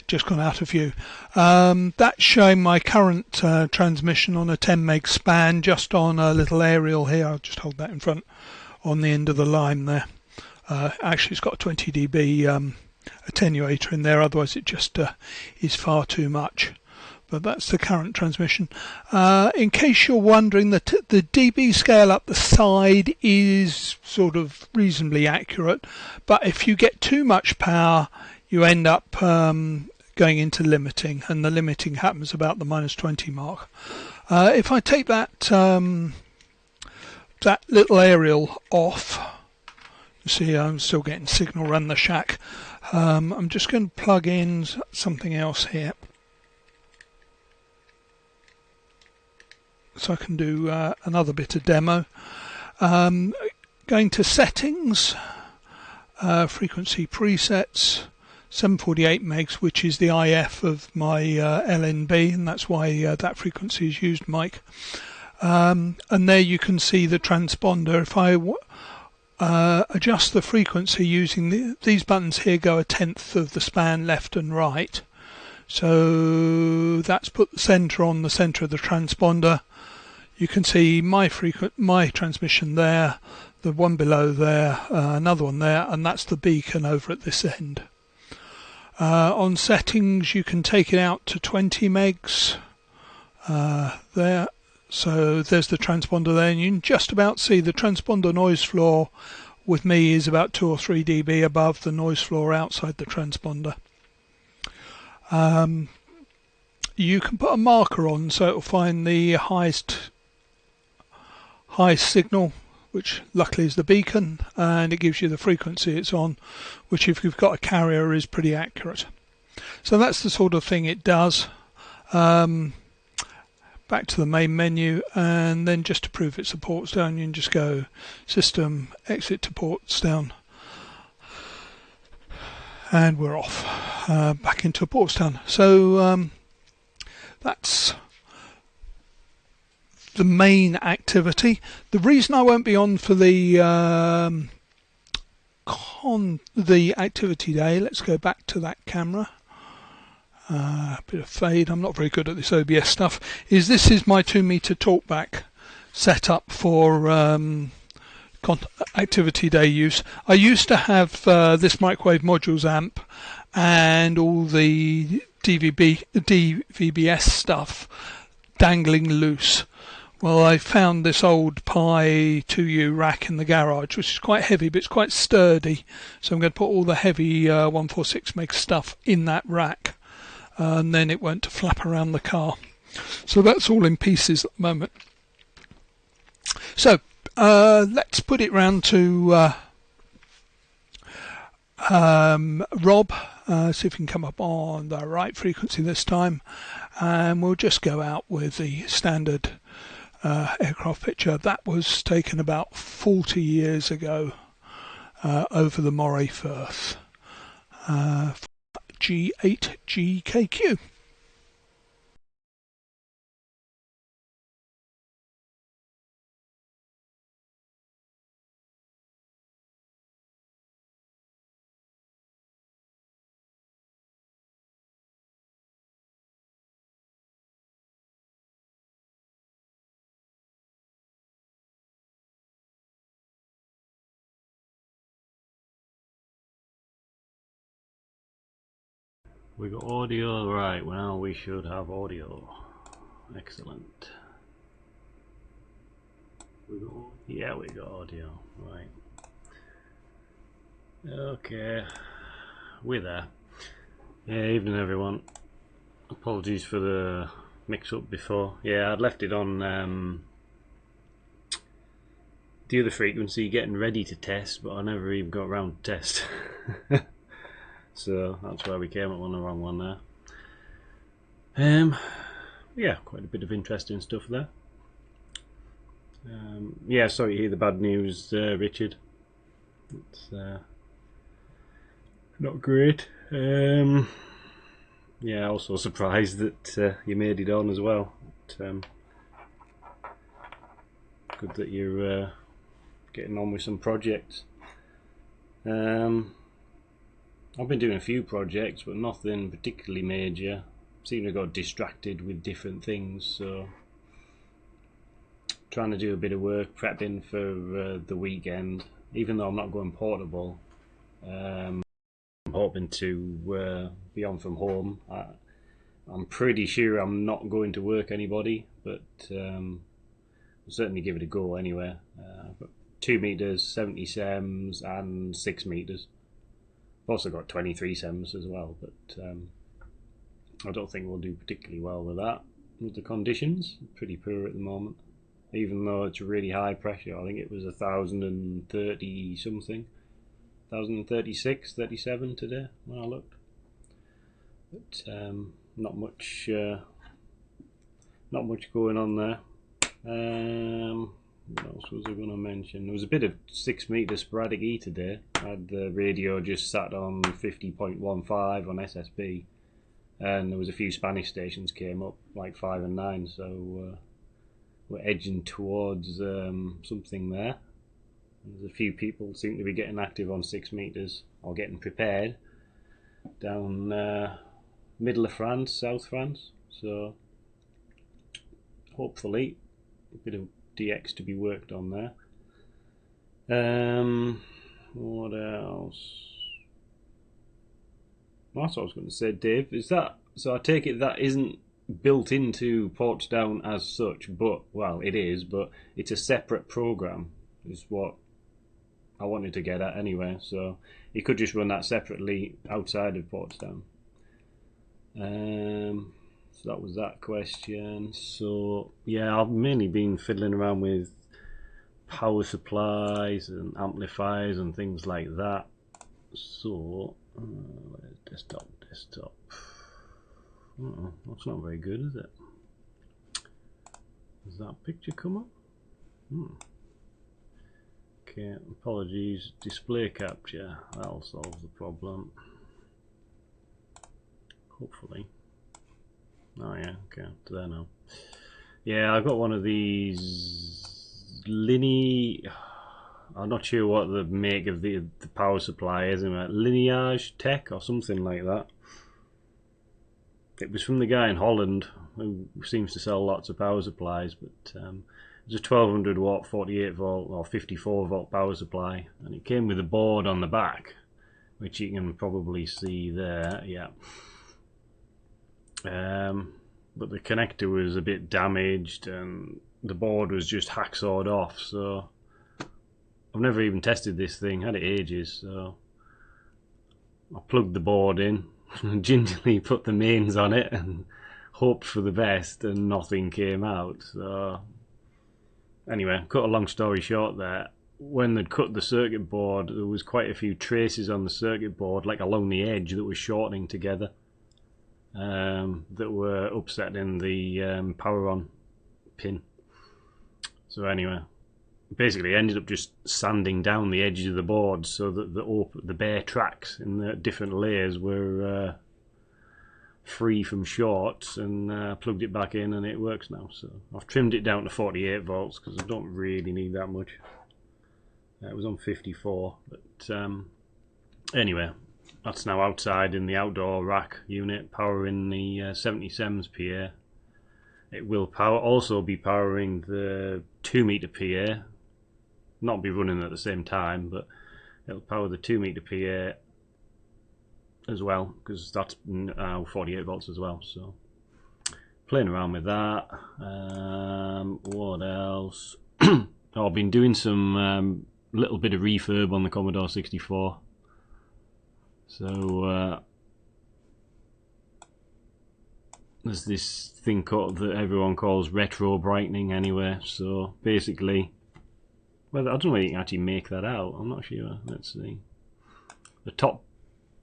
just gone out of view. That's showing my current transmission on a 10 meg span, just on a little aerial here. I'll just hold that in front on the end of the line there. Actually, it's got a 20 dB attenuator in there, otherwise it just is far too much. But that's the current transmission. In case you're wondering, the dB scale up the side is sort of reasonably accurate, but if you get too much power, you end up going into limiting, and the limiting happens about the -20 mark. If I take that little aerial off, you see I'm still getting signal around the shack. I'm just going to plug in something else here, so I can do another bit of demo. Going to settings, frequency presets, 748 megs, which is the IF of my LNB, and that's why that frequency is used, Mike. And there you can see the transponder. If I adjust the frequency using these buttons here, go 1/10 of the span left and right. So that's put the center on the center of the transponder. You can see my transmission there, the one below there, another one there, and that's the beacon over at this end. On settings, you can take it out to 20 megs there. So there's the transponder there, and you can just about see the transponder noise floor with me is about 2 or 3 dB above the noise floor outside the transponder. You can put a marker on so it'll find the highest signal, which luckily is the beacon, and it gives you the frequency it's on, which if you've got a carrier is pretty accurate. So that's the sort of thing it does. Back to the main menu, and then just to prove it supports down, you can just go System, Exit to Portsdown, and we're off back into Portsdown. So that's the main activity. The reason I won't be on for the activity day, let's go back to that camera. A bit of fade, I'm not very good at this OBS stuff, is this is my 2-meter talkback set up for activity day use. I used to have this microwave modules amp and all the DVBS stuff dangling loose. Well, I found this old Pi 2U rack in the garage, which is quite heavy, but it's quite sturdy. So I'm going to put all the heavy 146 meg stuff in that rack, and then it won't flap around the car. So that's all in pieces at the moment. So let's put it round to Rob, see if we can come up on the right frequency this time, and we'll just go out with the standard aircraft picture. That was taken about 40 years ago over the Moray Firth. G8GKQ. We got audio, right? Well, we should have audio. Excellent. Yeah, we got audio, right? Okay, we're there. Yeah, evening everyone. Apologies for the mix-up before. Yeah, I'd left it on the other frequency, getting ready to test, but I never even got around to test. So that's why we came up on the wrong one there. Yeah, quite a bit of interesting stuff there. Yeah, sorry to hear the bad news, Richard. It's not great. Yeah, also surprised that you made it on as well. But, good that you're getting on with some projects. I've been doing a few projects, but nothing particularly major. Seem to got distracted with different things, so trying to do a bit of work, prepping for the weekend. Even though I'm not going portable, I'm hoping to be on from home. I'm pretty sure I'm not going to work anybody, but I'll certainly give it a go anyway. But 2 meters, 70 sems, and 6 meters. I've also got 23 sems as well, but I don't think we'll do particularly well with that. With the conditions, pretty poor at the moment. Even though it's really high pressure, I think it was 1,030 something, 1,036, 37 today when I looked. But not much going on there. What else was I going to mention? There was a bit of 6 meter sporadic E today. I had the radio just sat on 50.15 on SSB, and there was a few Spanish stations came up like 5 and 9, so we're edging towards something there. There's a few people seem to be getting active on 6 meters or getting prepared down middle of France, South France, so hopefully a bit of DX to be worked on there. What else? That's what I was going to say, Dave. Is that so? I take it that isn't built into Portsdown as such, but well, it is, but it's a separate program. Is what I wanted to get at anyway. So you could just run that separately outside of Portsdown. So that was that question. So yeah, I've mainly been fiddling around with power supplies and amplifiers and things like that. So desktop. That's not very good, is it? Does that picture come up? Okay, apologies. Display capture. That'll solve the problem. Hopefully. Oh yeah, okay, there now. Yeah, I got one of these I'm not sure what the make of the power supply is, Lineage Tech or something like that. It was from the guy in Holland who seems to sell lots of power supplies, but it was a 1200 watt, 48 volt or 54 volt power supply, and it came with a board on the back, which you can probably see there. Yeah. But the connector was a bit damaged and the board was just hacksawed off, so I've never even tested this thing, had it ages, so I plugged the board in, gingerly put the mains on it and hoped for the best, and nothing came out. So anyway, cut a long story short there, when they'd cut the circuit board, there was quite a few traces on the circuit board, like along the edge, that was shortening together, that were upsetting the power on pin. So anyway, basically I ended up just sanding down the edges of the board so that the bare tracks in the different layers were free from shorts, and plugged it back in and it works now. So I've trimmed it down to 48 volts because I don't really need that much. It was on 54, but anyway, that's now outside in the outdoor rack unit, powering the 77s PA. It will also be powering the 2 meter PA, not be running at the same time, but it'll power the 2 meter PA as well, because that's 48 volts as well. So playing around with that. What else? I've been doing some little bit of refurb on the Commodore 64. So there's this thing that everyone calls retro brightening anyway. So basically, well, I don't know whether you can actually make that out. I'm not sure. Let's see. The top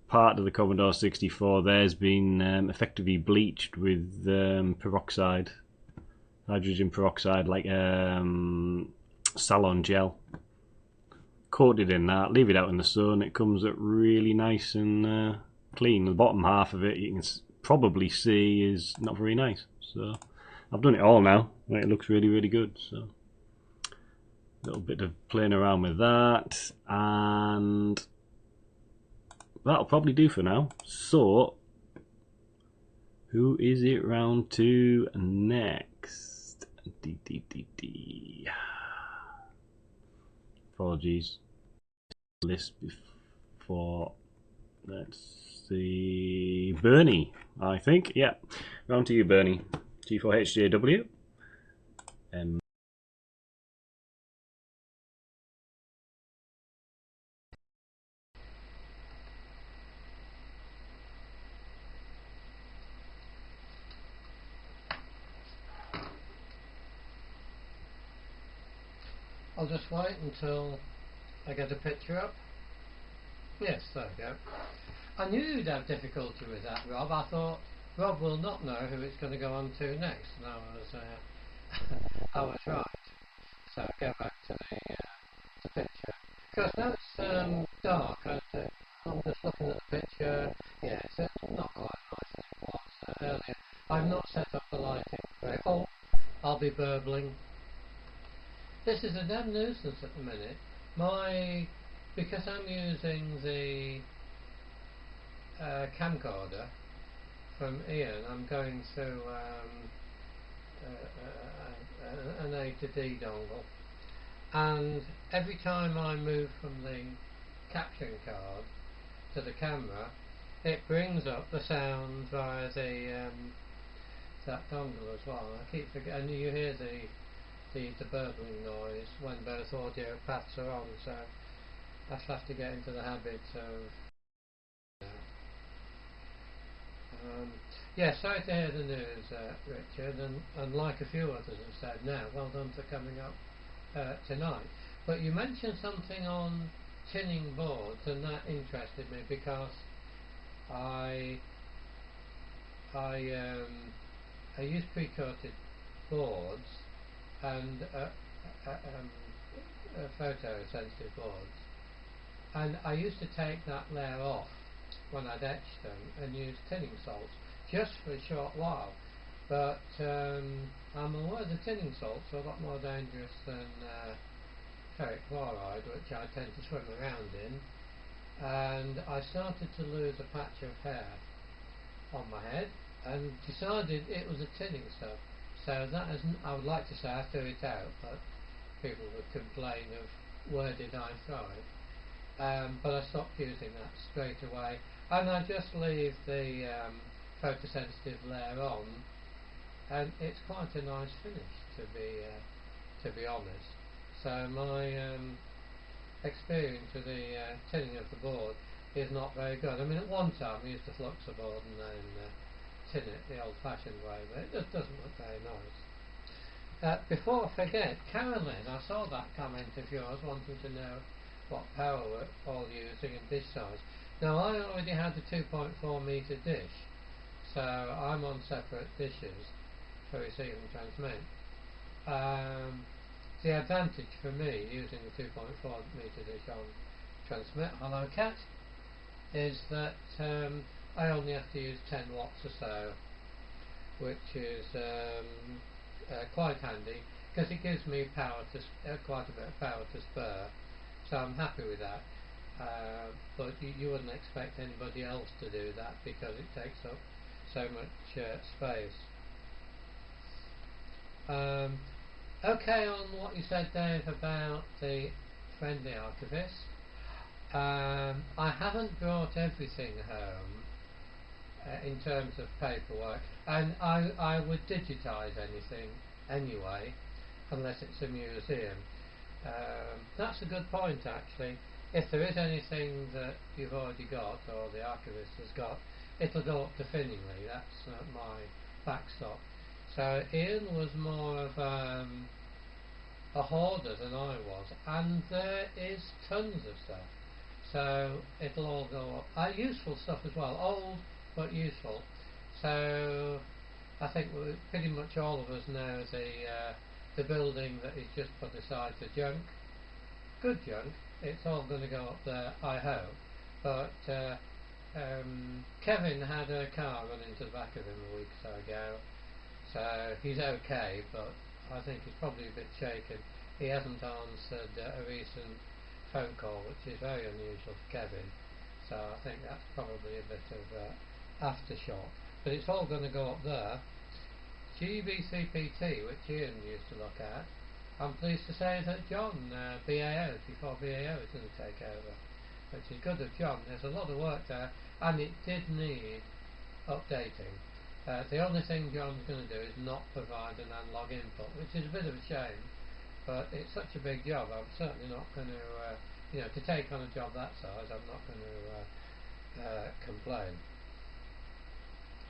part of the Commodore 64 there's been effectively bleached with peroxide, hydrogen peroxide, like Salon gel. Coated in that, leave it out in the sun, it comes up really nice and clean. The bottom half of it you can probably see is not very nice, so I've done it all now. It looks really, really good. So a little bit of playing around with that, and that'll probably do for now. So who is it round to next? Apologies. List before. Let's see. Bernie, I think. Yeah. Round to you, Bernie. G4HJW. I'll just wait until I get a picture up. Yes, there we go. I knew you'd have difficulty with that, Rob. I thought Rob will not know who it's going to go on to next, and I was right. So I'll go back to the picture. Because now it's dark, I'm just looking at the picture. Yeah, it's not quite nice as it was earlier. I've not set up the lighting for it. Oh, I'll be burbling. This is a damn nuisance at the minute. Because I'm using the camcorder from Ian, I'm going through an A to D dongle, and every time I move from the capturing card to the camera, it brings up the sound via that dongle as well. I keep forgetting, and you hear the burbling noise when both audio paths are on, so I have to get into the habit of yeah, sorry to hear the news, Richard, and like a few others have said now, well done for coming up tonight. But you mentioned something on tinning boards, and that interested me because I use pre-coated boards and photosensitive boards, and I used to take that layer off when I'd etched them and use tinning salts just for a short while, But I'm aware the tinning salts are a lot more dangerous than ferric chloride, which I tend to swim around in. And I started to lose a patch of hair on my head and decided it was a tinning stuff. So that isn't, I would like to say I threw it out, but people would complain of where did I throw it. But I stopped using that straight away, and I just leave the photosensitive layer on, and it's quite a nice finish, to be honest. So my experience with the tinning of the board is not very good. I mean, at one time we used to flux the board and then tin it the old-fashioned way, but it just doesn't look very nice. Before I forget, Carolyn, I saw that comment of yours wanting to know what power we're all using and dish size. Now, I already had a 2.4 metre dish, so I'm on separate dishes for receive and transmit. The advantage for me using the 2.4 metre dish on transmit Hello Cat is that I only have to use 10 watts or so, which is quite handy because it gives me power to quite a bit of power to spare, so I'm happy with that. But you wouldn't expect anybody else to do that because it takes up so much space. Okay, on what you said, Dave, about the friendly archivist. I haven't brought everything home in terms of paperwork, and I would digitise anything anyway, unless it's a museum. That's a good point, actually. If there is anything that you've already got, or the archivist has got, it'll go up to Finningley. That's my backstop. So Ian was more of a hoarder than I was, and there is tons of stuff. So it'll all go up. Useful stuff as well, old but useful. So I think pretty much all of us know the building that is just put aside for junk. Good junk. It's all going to go up there, I hope. But Kevin had a car run into the back of him a week or so ago. So he's okay, but I think he's probably a bit shaken. He hasn't answered a recent phone call, which is very unusual for Kevin. So I think that's probably a bit of aftershock. But it's all going to go up there. GBCPT, which Ian used to look at, I'm pleased to say that John, BAO, before BAO is going to take over, which is good of John. There's a lot of work there, and it did need updating. The only thing John's going to do is not provide an analog input, which is a bit of a shame, but it's such a big job. I'm certainly not going to, to take on a job that size, I'm not going to complain.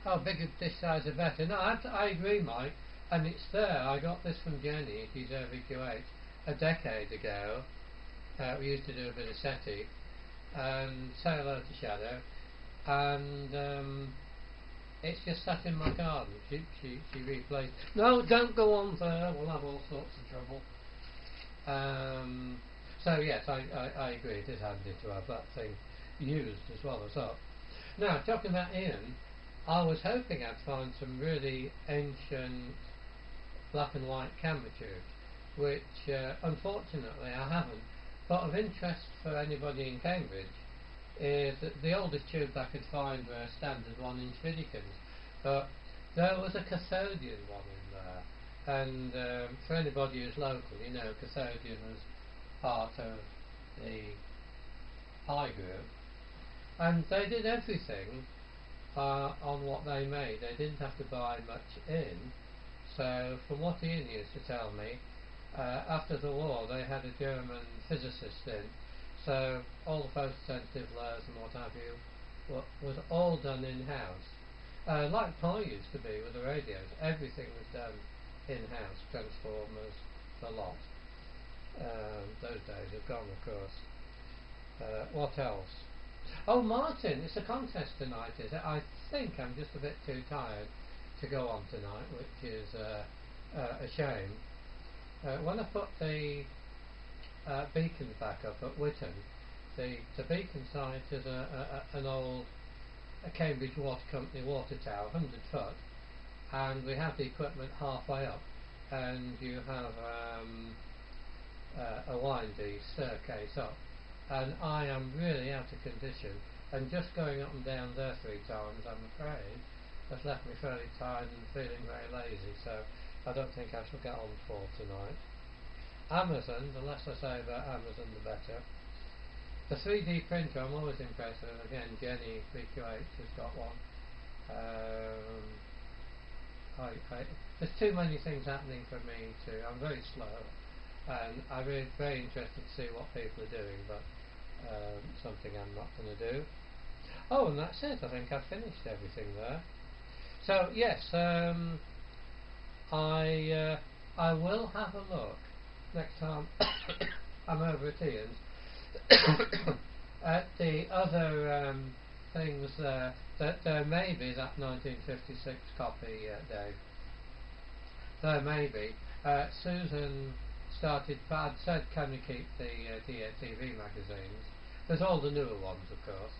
Oh, bigger dish size the better. No, I agree, Mike, and it's there. I got this from Jenny, G8GKQ a decade ago. We used to do a bit of SETI, and say hello to Shadow, and it's just sat in my garden. She replaced. No, don't go on there. We'll have all sorts of trouble. So yes, I agree. It is handy to have that thing used as well as up. Now, talking about Ian, I was hoping I'd find some really ancient black and white camera tubes, which unfortunately I haven't. But of interest for anybody in Cambridge is that the oldest tubes I could find were standard 1-inch Vidicons, but there was a cathodian one in there, and for anybody who's local, cathodian was part of the Pi group, and they did everything on what they made. They didn't have to buy much in, so from what Ian used to tell me, after the war they had a German physicist in, so all the photosensitive layers and what have you was all done in-house. Like Pi used to be with the radios, everything was done in-house, transformers, the lot. Those days have gone, of course. What else? Oh, Martin, it's a contest tonight, is it? I think I'm just a bit too tired to go on tonight, which is a shame. When I put the beacons back up at Whitton, the beacon site is an old Cambridge Water Company water tower, 100 foot, and we have the equipment halfway up, and you have a windy staircase up, and I am really out of condition, and just going up and down there 3 times, I'm afraid, has left me fairly tired and feeling very lazy, so I don't think I shall get on for tonight. Amazon, the less I say about Amazon the better. The 3D printer I'm always impressed with. Again, Jenny BQ8 has got one. There's too many things happening for me I'm very slow, and I'm really very interested to see what people are doing, but something I'm not going to do. Oh, and that's it. I think I've finished everything there. So yes, I will have a look next time I'm over at Ian's at the other things there. That there may be that 1956 copy, Dave. There may be. Susan started. I'd said, can we keep the DATV magazines? There's all the newer ones, of course.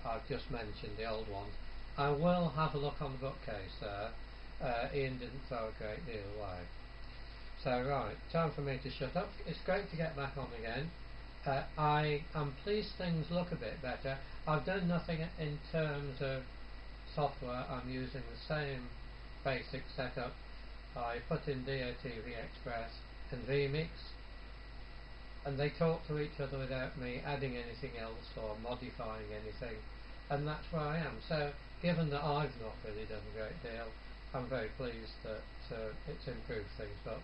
I've just mentioned the old ones. I will have a look on the bookcase there. Ian didn't throw a great deal away. So right, time for me to shut up. It's great to get back on again. I am pleased things look a bit better. I've done nothing in terms of software. I'm using the same basic setup. I put in DATV Express and vMix, and they talk to each other without me adding anything else or modifying anything, and that's where I am. So given that I've not really done a great deal, I'm very pleased that it's improved things. But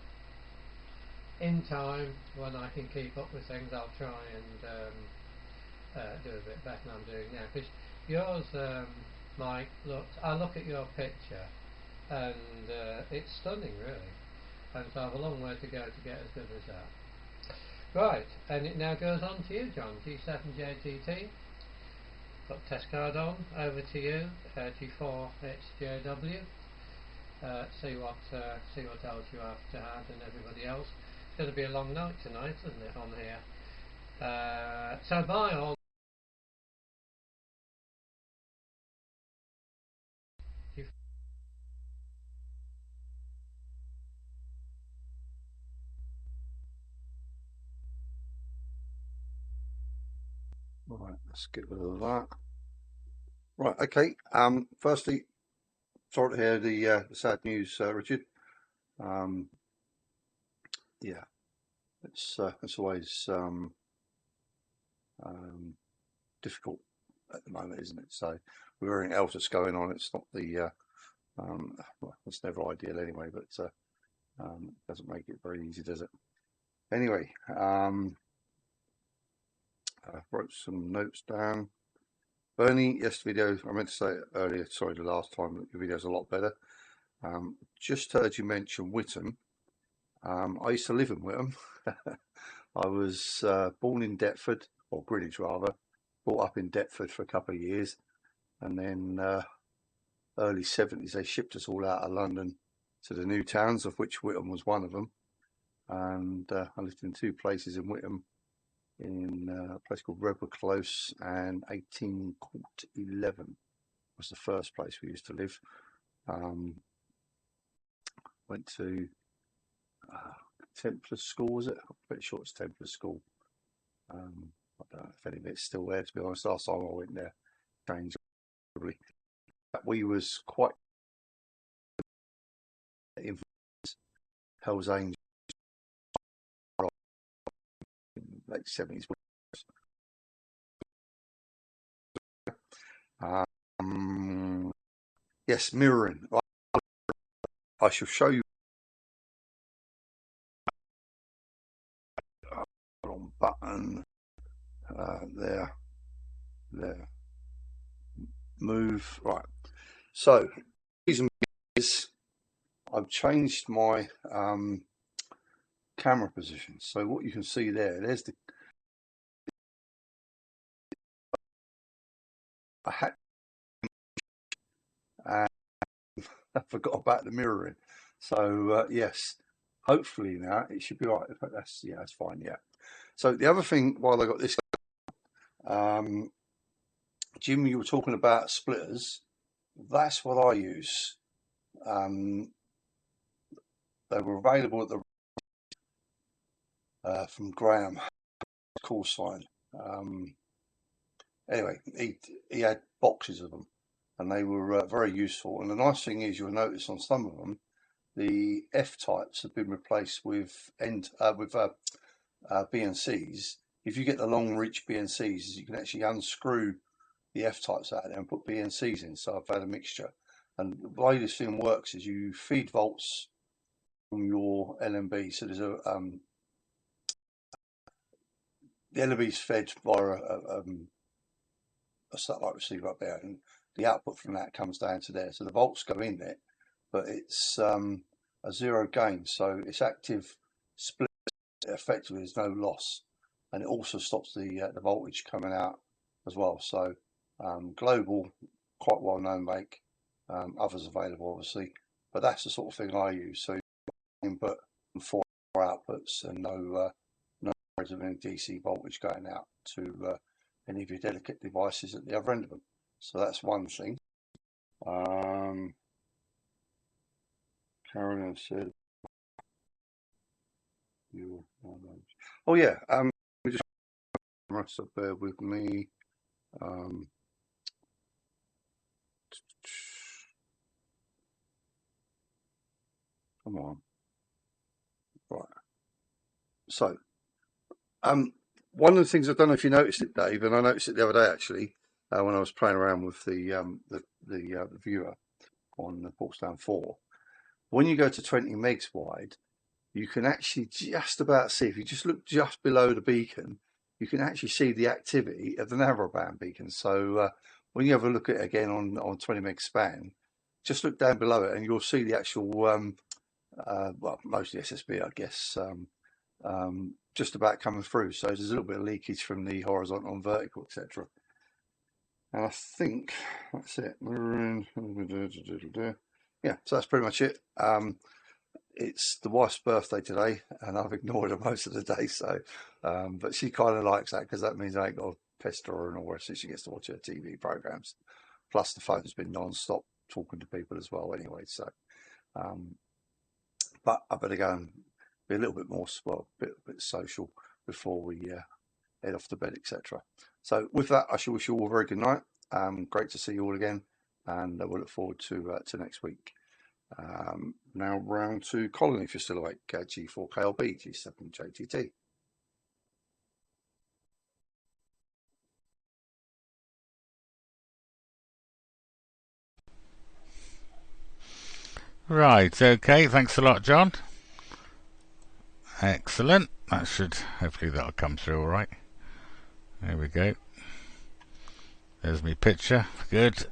in time, when I can keep up with things, I'll try and do a bit better than I'm doing now. Because yours, Mike, I look at your picture, and it's stunning, really. And so I have a long way to go to get as good as that. Right, and it now goes on to you, John. G7JTT. Got test card on. Over to you. G4HJW. See what else you have to add, and everybody else. It's going to be a long night tonight, isn't it, on here? So bye all. Right, let's get rid of that. Right, okay. Firstly, sorry to hear the sad news, Richard. Yeah, it's always difficult at the moment, isn't it? So with everything else that's going on, it's not the well, it's never ideal anyway, but it doesn't make it very easy, does it? Anyway, I wrote some notes down. Bernie, yes, video, I meant to say it earlier, sorry, the last time, that your video's a lot better. Just heard you mention Whittam. I used to live in Whittam. I was born in Deptford, or Greenwich rather, brought up in Deptford for a couple of years, and then early 70s they shipped us all out of London to the new towns, of which Whittam was one of them. And I lived in 2 places in Whittam, in a place called Redwood Close, and 18 Court 11 was the first place we used to live. Went to Templar School, was it? I'm pretty sure it's Templar School. I don't know if any of it's still there, to be honest. Last time I went there, changed probably. We was quite influenced Hell's Angels in the late 70s. Yes, mirroring. I shall show you on button there, move, right. So the reason is I've changed my camera position. So what you can see there's the I had and I forgot about the mirroring. So yes, hopefully now it should be right. That's fine. Yeah. So the other thing, while I got this, Jim, you were talking about splitters. That's what I use They were available at the from Graham call sign. Anyway, he had boxes of them, and they were very useful. And the nice thing is, you'll notice on some of them, the F types have been replaced with BNCs. If you get the long reach BNCs, you can actually unscrew the F types out there and put BNCs in. So I've had a mixture. And the way this thing works is you feed volts from your LNB. So there's the LNB is fed via a satellite receiver up there, and the output from that comes down to there. So the volts go in there, but it's a zero gain. So it's active split. Effectively, there's no loss, and it also stops the voltage coming out as well. So global, quite well known make, others available obviously, but that's the sort of thing I use. So input and 4 outputs, and no of any DC voltage going out to any of your delicate devices at the other end of them. So that's one thing. Carolyn said, oh yeah, just up there with me. Come on. Right. So, one of the things, I don't know if you noticed it, Dave, and I noticed it the other day actually, when I was playing around with the viewer on the Portsdown 4. When you go to 20 megs wide, you can actually just about see, if you just look just below the beacon, you can actually see the activity of the narrowband beacon. So when you have a look at it again on 20 meg span, just look down below it and you'll see the actual, well, mostly SSB, I guess, just about coming through. So there's a little bit of leakage from the horizontal and vertical, etc. And I think that's it. Yeah, so that's pretty much it. It's the wife's birthday today, and I've ignored her most of the day. So, but she kind of likes that because that means I ain't got to pester her and all that, so she gets to watch her TV programs. Plus, the phone's been non-stop talking to people as well, anyway. So, but I better go and be a little bit more, well, a bit social before we head off to bed, etc. So, with that, I shall wish you all a very good night. Great to see you all again, and we'll look forward to next week. Now round to Colin, if you're still awake. G4KLB, G7JTT. Right, okay, thanks a lot, John. Excellent. That should, hopefully that'll come through all right. There we go. There's my picture. Good.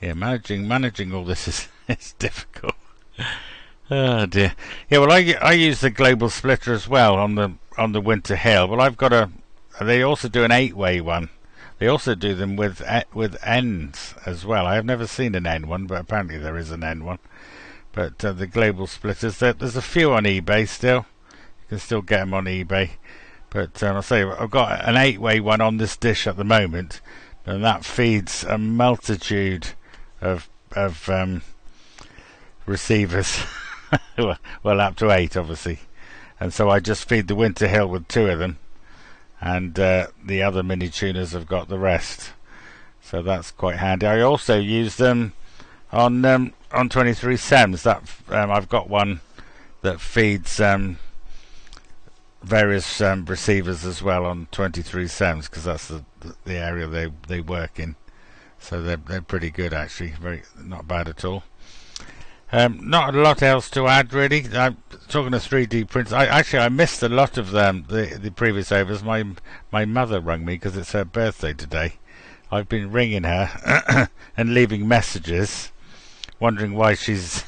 Yeah, managing all this is difficult. Oh dear. Yeah, well, I use the global splitter as well on the Winter Hill. Well, I've got they also do an 8-way one. They also do them with ends as well. I have never seen an N one, but apparently there is an N one. But the global splitters, there's a few on eBay still. You can still get them on eBay. But I'll say I've got an 8-way one on this dish at the moment, and that feeds a multitude of receivers. Well, up to 8 obviously, and so I just feed the Winter Hill with 2 of them, and the other mini tuners have got the rest, so that's quite handy. I also use them on 23 SEMs. That I've got one that feeds various receivers as well on 23 SEMs, because that's the area they work in. So they're pretty good actually, not bad at all. Not a lot else to add really. I'm talking of 3D prints. I missed a lot of the previous overs. My mother rang me because it's her birthday today. I've been ringing her and leaving messages, wondering why she's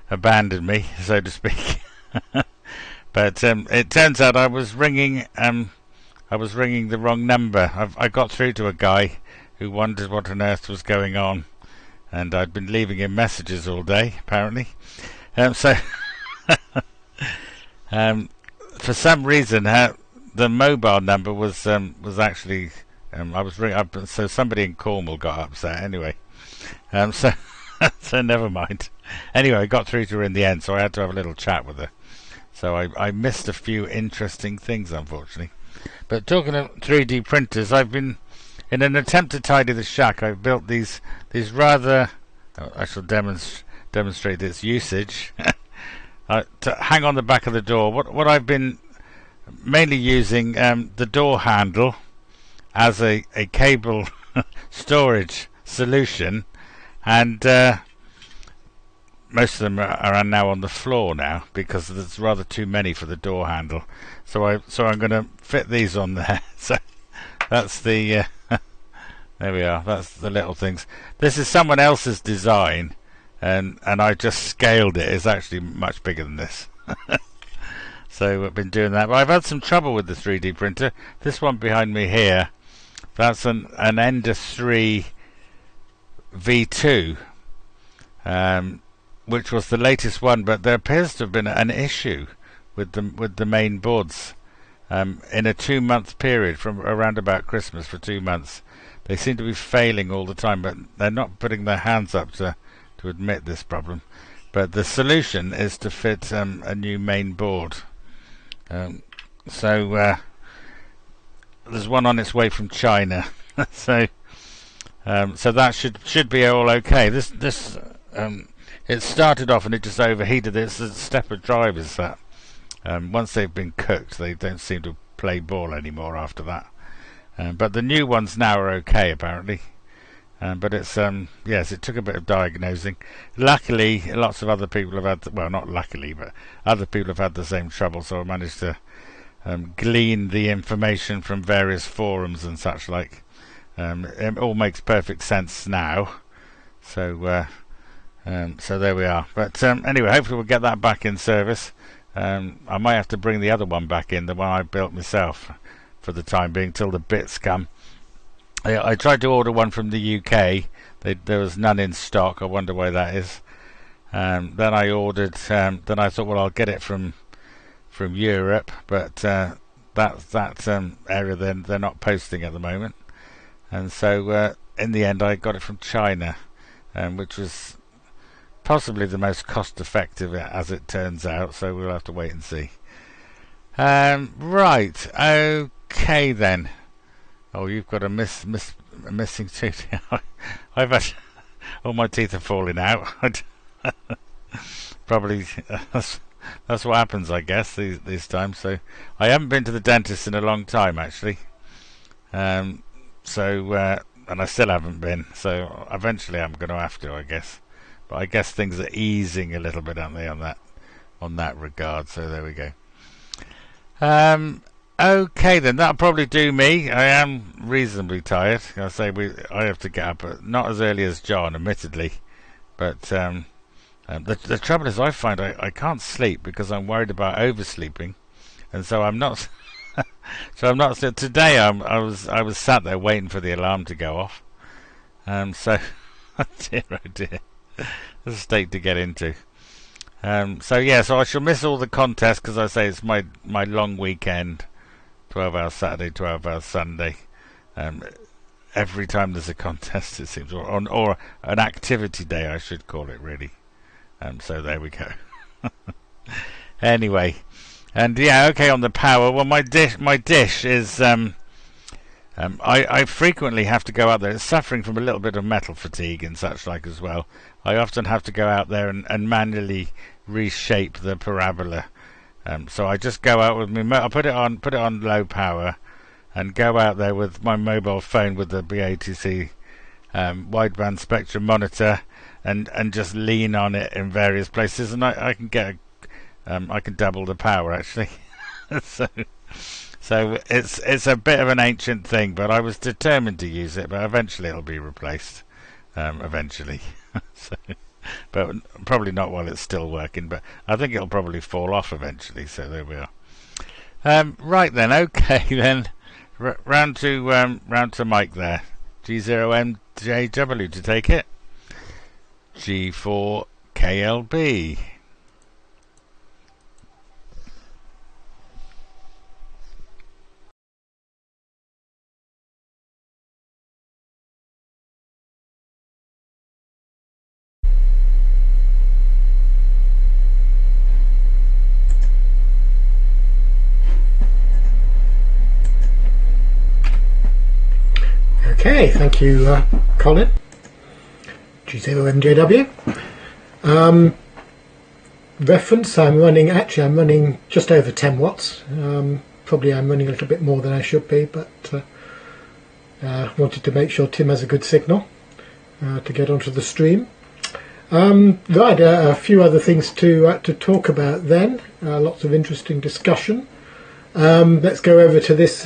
abandoned me, so to speak. But it turns out I was ringing the wrong number. I got through to a guy who wondered what on earth was going on, and I'd been leaving him messages all day, apparently. So for some reason, the mobile number was actually I was ringing up, so somebody in Cornwall got upset anyway. So So never mind. Anyway, I got through to her in the end, so I had to have a little chat with her. So I missed a few interesting things, unfortunately. But talking of 3D printers, I've been, in an attempt to tidy the shack, I've built these rather, I shall demonstrate its usage, to hang on the back of the door. What I've been mainly using, the door handle as a cable storage solution, and most of them are now on the floor now because there's rather too many for the door handle. So I'm going to fit these on there. So that's the there we are. That's the little things. This is someone else's design, and I just scaled it. It's actually much bigger than this. So I've been doing that. But I've had some trouble with the 3D printer. This one behind me here, that's an Ender 3 V2. Which was the latest one, but there appears to have been an issue with the main boards in a 2-month period from around about Christmas. For 2 months they seem to be failing all the time, but they're not putting their hands up to admit this problem. But the solution is to fit a new main board. So there's one on its way from China. So that should be all okay. This it started off and it just overheated. It's a stepper drivers that once they've been cooked, they don't seem to play ball anymore after that. But the new ones now are okay apparently. But it's yes, it took a bit of diagnosing. Luckily, lots of other people have had, well, not luckily, but other people have had the same trouble. So I managed to glean the information from various forums and such like. It all makes perfect sense now. So there we are. But anyway, hopefully we'll get that back in service. I might have to bring the other one back in, the one I built myself, for the time being, till the bits come. I tried to order one from the UK. There was none in stock. I wonder why that is. Then I ordered. Then I thought, well, I'll get it from Europe, but that area they're not posting at the moment. And so in the end, I got it from China, which was possibly the most cost-effective, as it turns out. So we'll have to wait and see. Right. Okay then. Oh, you've got a missing tooth. I've had all my teeth are falling out. Probably that's what happens, I guess, these times. So I haven't been to the dentist in a long time, actually. And I still haven't been. So eventually, I'm going to have to, I guess. But I guess things are easing a little bit, aren't they, on that regard? So there we go. Okay then, that'll probably do me. I am reasonably tired. I have to get up not as early as John, admittedly, but the trouble is I find I can't sleep because I'm worried about oversleeping, and so I'm not. So today I was sat there waiting for the alarm to go off. So oh dear, there's a state to get into. So I shall miss all the contests because I say it's my long weekend. 12 hours Saturday, 12 hours Sunday. Every time there's a contest, it seems, or an activity day, I should call it, really. So there we go. Anyway, and okay, on the power. Well, my dish is. I frequently have to go out there. It's suffering from a little bit of metal fatigue and such like as well. I often have to go out there and manually reshape the parabola. So I just go out with I put it on low power, and go out there with my mobile phone with the BATC wideband spectrum monitor, and just lean on it in various places, and I can get I can double the power actually. So it's a bit of an ancient thing, but I was determined to use it. But eventually it'll be replaced. Eventually. But probably not while it's still working, but I think it'll probably fall off eventually, so there we are. Right then, okay then, round to Mike there. G0MJW to take it. G4KLB. Okay, thank you, Colin. G0MJW. Reference, I'm running just over 10 watts. Probably I'm running a little bit more than I should be, but wanted to make sure Tim has a good signal to get onto the stream. Right, a few other things to talk about then. Lots of interesting discussion. Let's go over to this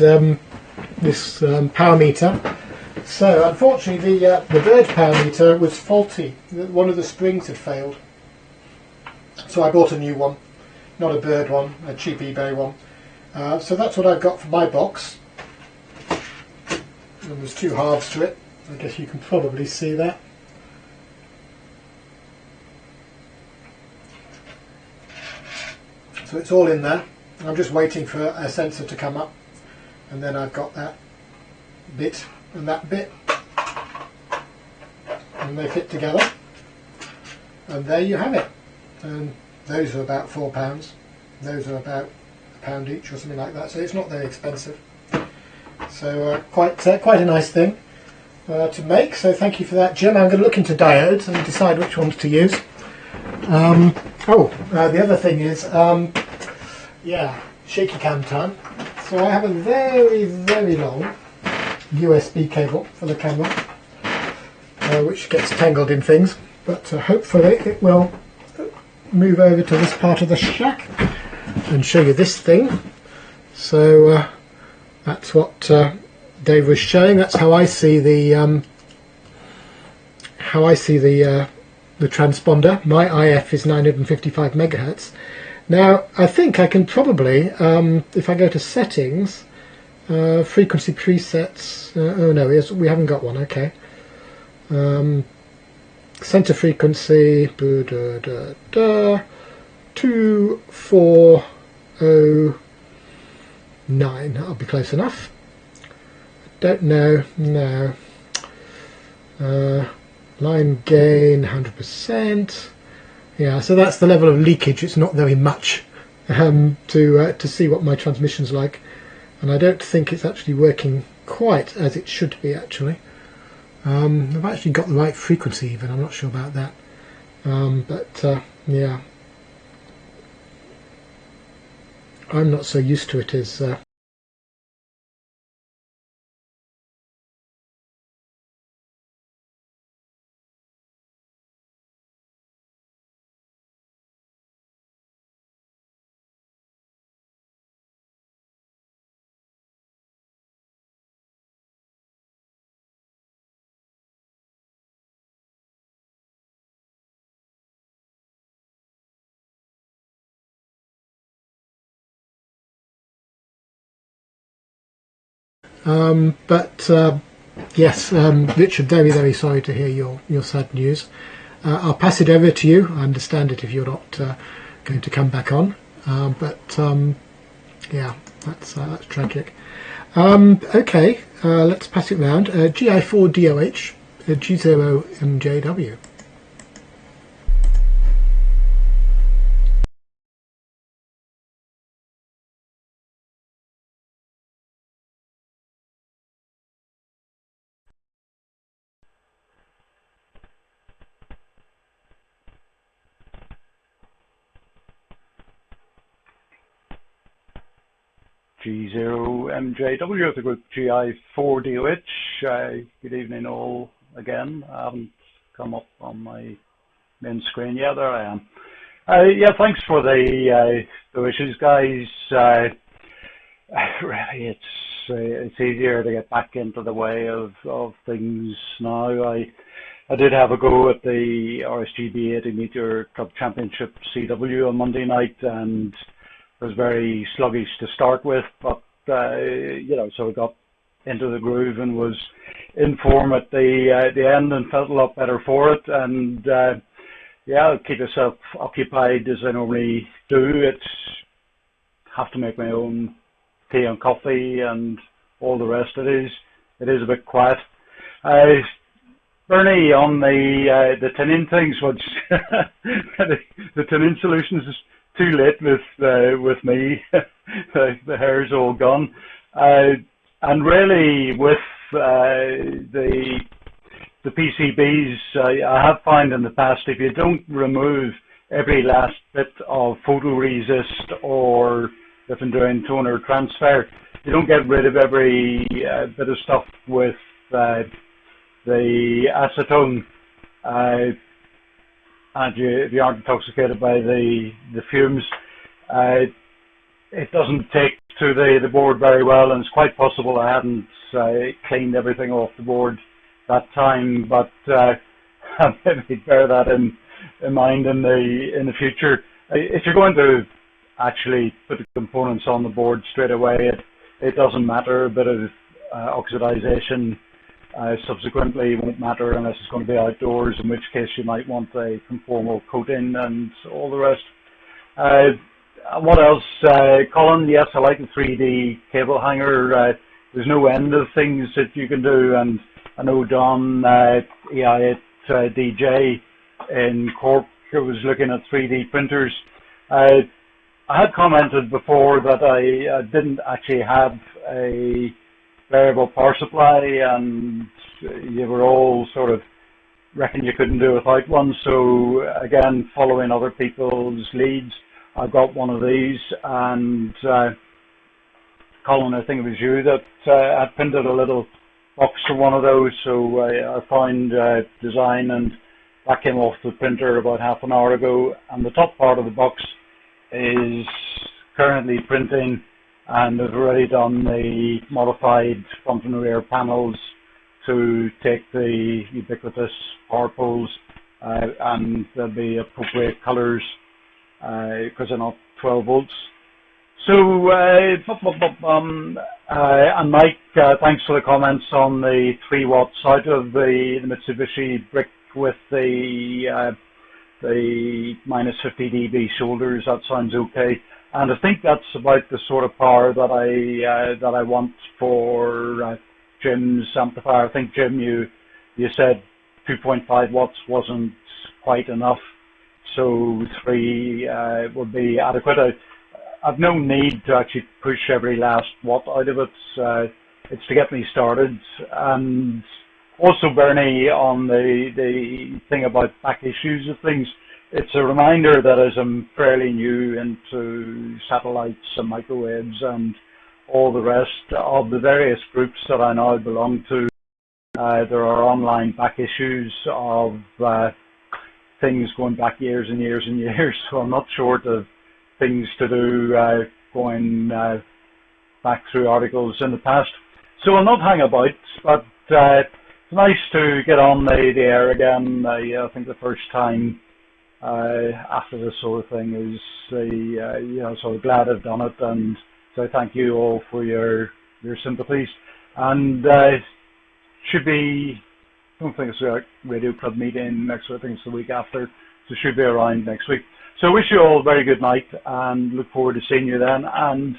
power meter. So unfortunately the bird power meter was faulty. One of the springs had failed. So I bought a new one, not a bird one, a cheap eBay one. So that's what I've got for my box. And there's two halves to it. I guess you can probably see that. So it's all in there. I'm just waiting for a sensor to come up, and then I've got that bit and that bit, and they fit together, and there you have it. And those are about £4. Those are about £1 each or something like that, so it's not very expensive. So quite a nice thing to make, so thank you for that, Jim. I'm going to look into diodes and decide which ones to use. The other thing is, shaky cam time. So I have a very, very long USB cable for the camera, which gets tangled in things, but hopefully it will move over to this part of the shack and show you this thing. So that's what Dave was showing. That's how I see the transponder. My IF is 955 megahertz. Now I think I can probably, if I go to settings, frequency presets. Oh no, we haven't got one. Okay. Center frequency 2409. That'll be close enough. Don't know. No. Line gain 100%. Yeah, so that's the level of leakage. It's not very much to see what my transmission's like, and I don't think it's actually working quite as it should be actually. I've actually got the right frequency even, I'm not sure about that. Yeah, I'm not so used to it as yes, Richard, very, very sorry to hear your sad news. I'll pass it over to you. I understand it if you're not going to come back on, yeah, that's tragic. Okay, let's pass it round. GI4DOH, G0MJW. G0MJW of the group GI4DOH. Good evening all again. I haven't come up on my main screen. Yeah, there I am. Yeah, thanks for the wishes, guys. Really, it's easier to get back into the way of things now. I did have a go at the RSGB 80 meter Club Championship CW on Monday night, and was very sluggish to start with, but so I got into the groove and was in form at the end and felt a lot better for it. And yeah, I'll keep myself occupied as I normally do. It's have to make my own tea and coffee and all the rest. It is a bit quiet. Bernie, on the tin-in things, which the tin-in solutions is too late with me. The hair's all gone. And really, with the PCBs, I have found in the past, if you don't remove every last bit of photoresist, or if I'm doing toner transfer, you don't get rid of every bit of stuff with the acetone, and if you aren't intoxicated by the fumes, it doesn't take to the board very well, and it's quite possible I hadn't cleaned everything off the board that time, but maybe bear that in mind in the future. If you're going to actually put the components on the board straight away, it doesn't matter. A bit of oxidization subsequently won't matter unless it's going to be outdoors, in which case you might want a conformal coating and all the rest. What else? Colin, yes, I like the 3D cable hanger. There's no end of things that you can do, and I know Don, EI8DJ in Cork, was looking at 3D printers. I had commented before that I didn't actually have a variable power supply, and you were all sort of reckon you couldn't do without one. So again, following other people's leads, I got one of these, and Colin, I think it was you that had printed a little box for one of those. So I found design, and that came off the printer about half an hour ago, and the top part of the box is currently printing, and I've already done the modified front and rear panels to take the ubiquitous power poles, and there'll be appropriate colours because they're not 12 volts. So, and Mike, thanks for the comments on the 3 watts out of the Mitsubishi brick with the minus 50 dB shoulders. That sounds okay, and I think that's about the sort of power that I want for Jim's amplifier. I think Jim, you said 2.5 watts wasn't quite enough, so 3 would be adequate. I've no need to actually push every last watt out of it. It's to get me started. And also, Bernie, on the thing about back issues of things, it's a reminder that as I'm fairly new into satellites and microwaves and all the rest of the various groups that I now belong to, there are online back issues of things going back years and years and years. So I'm not short of things to do going back through articles in the past. So I'll not hang about, but it's nice to get on the air again. I think the first time after this sort of thing is, so glad I've done it, and so thank you all for your sympathies. And should be, I don't think it's a radio club meeting next week, I think it's the week after, so should be around next week. So wish you all a very good night, and look forward to seeing you then, and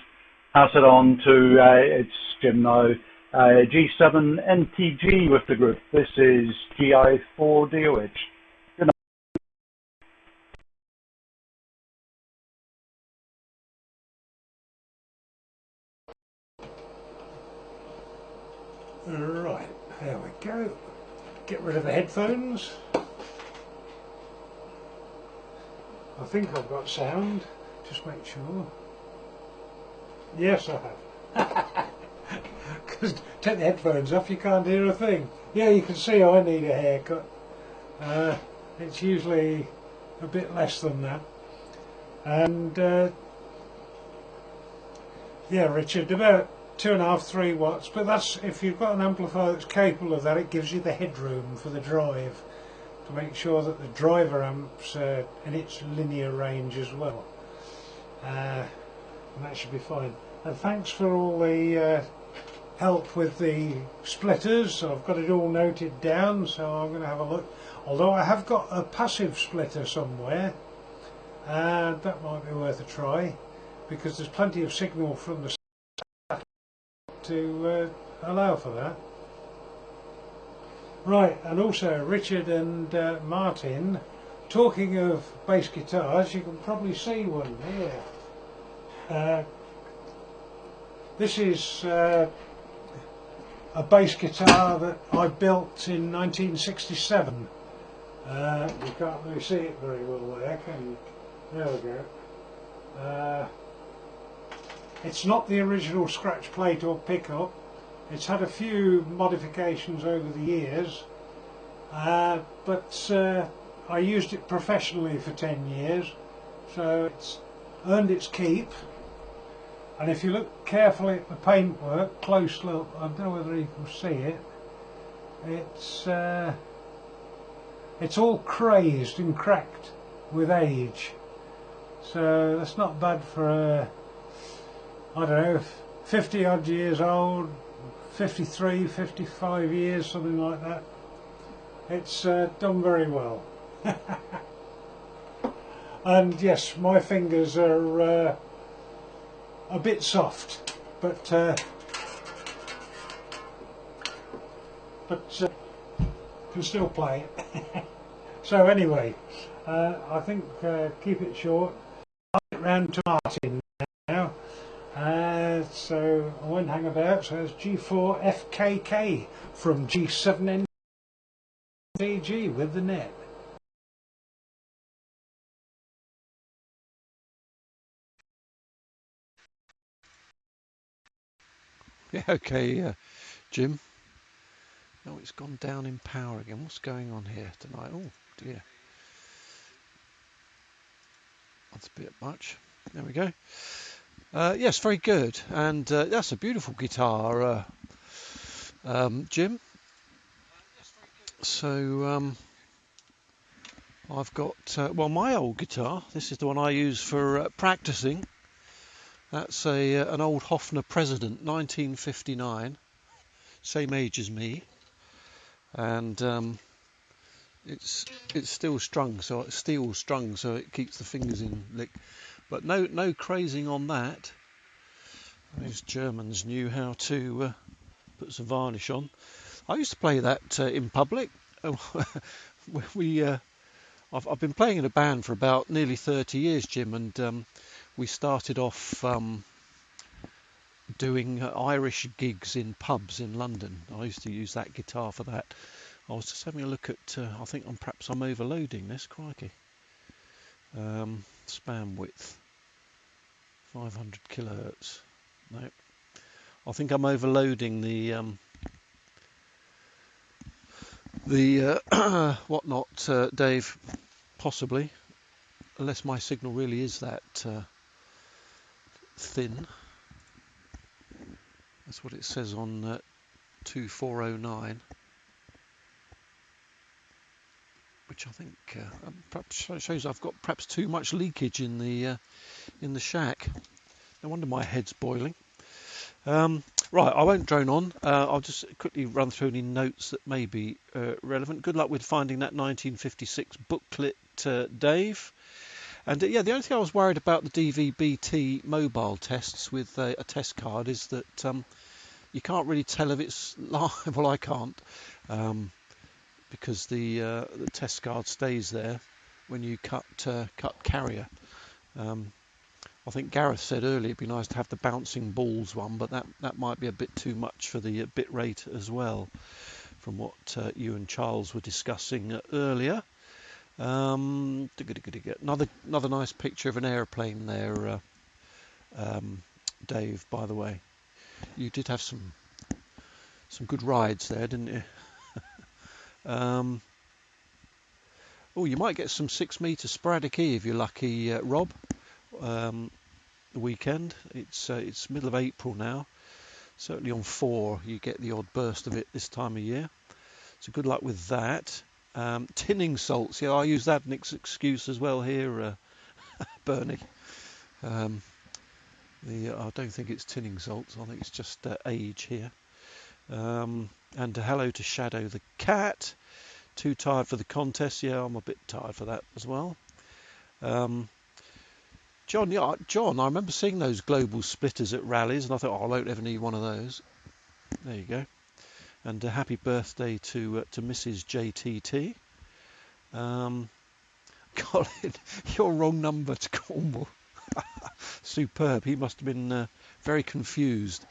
pass it on to, it's Jim now, G7NTG with the group. This is GI4DOH. Good night. Right, there we go. Get rid of the headphones. I think I've got sound, just make sure. Yes, I have. Because take the headphones off, you can't hear a thing. Yeah, you can see I need a haircut. It's usually a bit less than that. And yeah, Richard, about 2.5, 3 watts, but that's, if you've got an amplifier that's capable of that, it gives you the headroom for the drive, to make sure that the driver amps in its linear range as well, and that should be fine. And thanks for all the help with the splitters. I've got it all noted down, so I'm going to have a look, although I have got a passive splitter somewhere, and that might be worth a try, because there's plenty of signal from the to allow for that. Right, and also Richard and Martin, talking of bass guitars, you can probably see one here. This is a bass guitar that I built in 1967. You can't really see it very well there, can you? There we go. It's not the original scratch plate or pickup. It's had a few modifications over the years, but I used it professionally for 10 years, so it's earned its keep. And if you look carefully at the paintwork, close look, I don't know whether you can see it, it's all crazed and cracked with age. So that's not bad for I don't know, 50 odd years old, 53, 55 years, something like that. It's done very well. And yes, my fingers are a bit soft, but can still play it. So anyway, I think keep it short. I'll get round to Martin now. So I won't hang about. So it's G4GKQ from G7GKQ with the net. Yeah, okay, Jim. Oh, it's gone down in power again. What's going on here tonight? Oh dear, that's a bit much. There we go. Yes, very good, and that's a beautiful guitar, Jim. So I've got well, my old guitar. This is the one I use for practicing. That's an old Hofner President, 1959, same age as me, and it's still strung, so it's steel strung, so it keeps the fingers in lick. But no crazing on that. Those Germans knew how to put some varnish on. I used to play that in public. I've been playing in a band for about nearly 30 years, Jim, and we started off doing Irish gigs in pubs in London. I used to use that guitar for that. I was just having a look at, I think perhaps I'm overloading this, crikey. Span width, 500 kilohertz. No, I think I'm overloading the whatnot, Dave, possibly, unless my signal really is that thin. That's what it says on 2409, which I think perhaps shows I've got perhaps too much leakage in the shack. No wonder my head's boiling. Right, I won't drone on. I'll just quickly run through any notes that may be relevant. Good luck with finding that 1956 booklet, Dave. And yeah, the only thing I was worried about the DVB-T mobile tests with a test card is that you can't really tell if it's live. Well, I can't, because the test card stays there when you cut carrier. I think Gareth said earlier it'd be nice to have the bouncing balls one, but that might be a bit too much for the bit rate as well, from what you and Charles were discussing earlier. Another nice picture of an aeroplane there, Dave, by the way. You did have some good rides there, didn't you? Oh, you might get some 6-meter sporadic E if you're lucky, Rob. The weekend. It's middle of April now. Certainly on 4 you get the odd burst of it this time of year. So good luck with that. Tinning salts. Yeah, I use that as an excuse as well here, Bernie. I don't think it's tinning salts. I think it's just age here. And hello to Shadow the cat. Too tired for the contest? Yeah, I'm a bit tired for that as well. John, I remember seeing those global splitters at rallies, and I thought, I won't ever need one of those. There you go. And happy birthday to Mrs. JTT. Colin, your wrong number to Cornwall. Superb. He must have been very confused.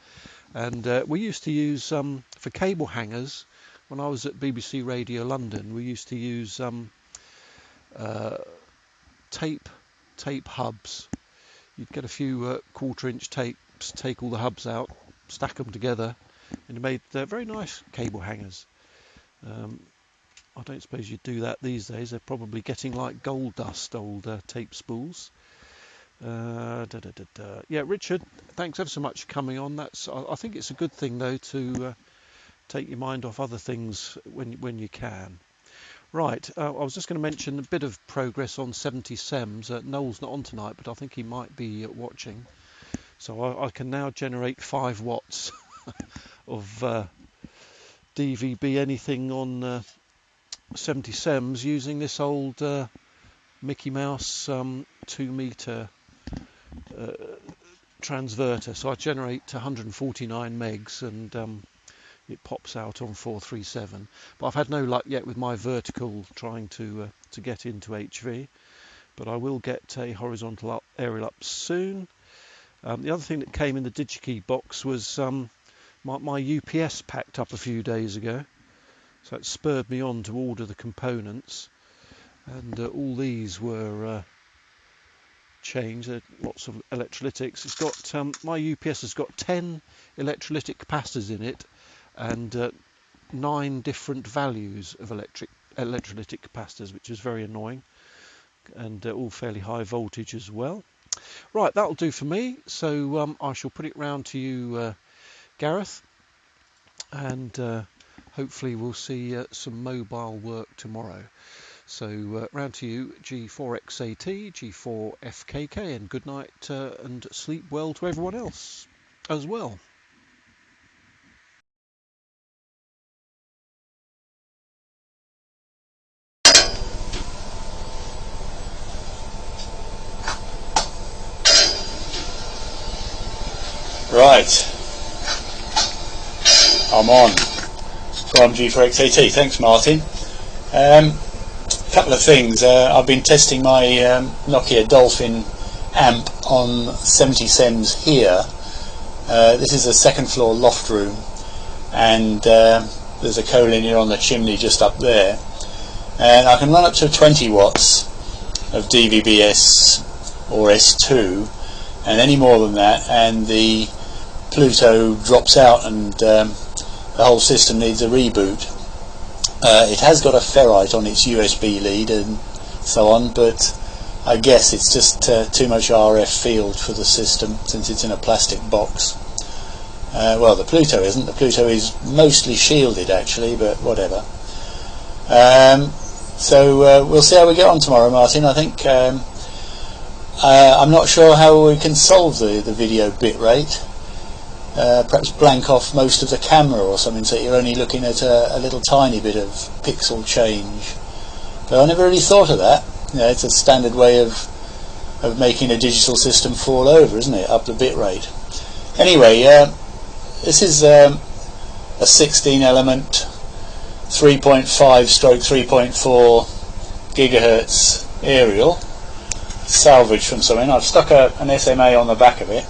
And we used to use for cable hangers, when I was at BBC Radio London, we used to use tape hubs. You'd get a few quarter-inch tapes, take all the hubs out, stack them together, and you made very nice cable hangers. I don't suppose you'd do that these days. They're probably getting like gold dust, old tape spools. Yeah, Richard, thanks ever so much for coming on. I think it's a good thing though to take your mind off other things when you can. Right, I was just going to mention a bit of progress on 70 SEMS. Noel's not on tonight, but I think he might be watching. So I can now generate 5 watts of DVB anything on 70 SEMS using this old Mickey Mouse 2-meter transverter. So I generate 149 megs and it pops out on 437. But I've had no luck yet with my vertical trying to get into HV. But I will get a horizontal aerial up soon. The other thing that came in the DigiKey box was my UPS packed up a few days ago. So it spurred me on to order the components. And all these were changed. Lots of electrolytics. It's got my UPS has got 10 electrolytic capacitors in it, and 9 different values of electrolytic capacitors, which is very annoying, and all fairly high voltage as well. Right, that'll do for me. So I shall put it round to you, Gareth, and hopefully we'll see some mobile work tomorrow. So round to you, G4XAT, G4FKK, and good night and sleep well to everyone else as well. Right, I'm on from G4XAT. Thanks, Martin. Couple of things. I've been testing my Nokia Dolphin amp on 70 SEMS here. This is a second floor loft room, and there's a collinear on the chimney just up there, and I can run up to 20 watts of DVB-S or S2, and any more than that and the Pluto drops out and the whole system needs a reboot. It has got a ferrite on its USB lead and so on, but I guess it's just too much RF field for the system since it's in a plastic box. Well, the Pluto isn't. The Pluto is mostly shielded actually, but whatever. So we'll see how we get on tomorrow, Martin. I think I'm not sure how we can solve the video bit rate. Perhaps blank off most of the camera or something, so you're only looking at a little tiny bit of pixel change. But I never really thought of that. You know, it's a standard way of making a digital system fall over, isn't it? Up the bit rate. Anyway, this is a 16 element 3.5 stroke 3.4 gigahertz aerial, salvaged from something. I've stuck an SMA on the back of it,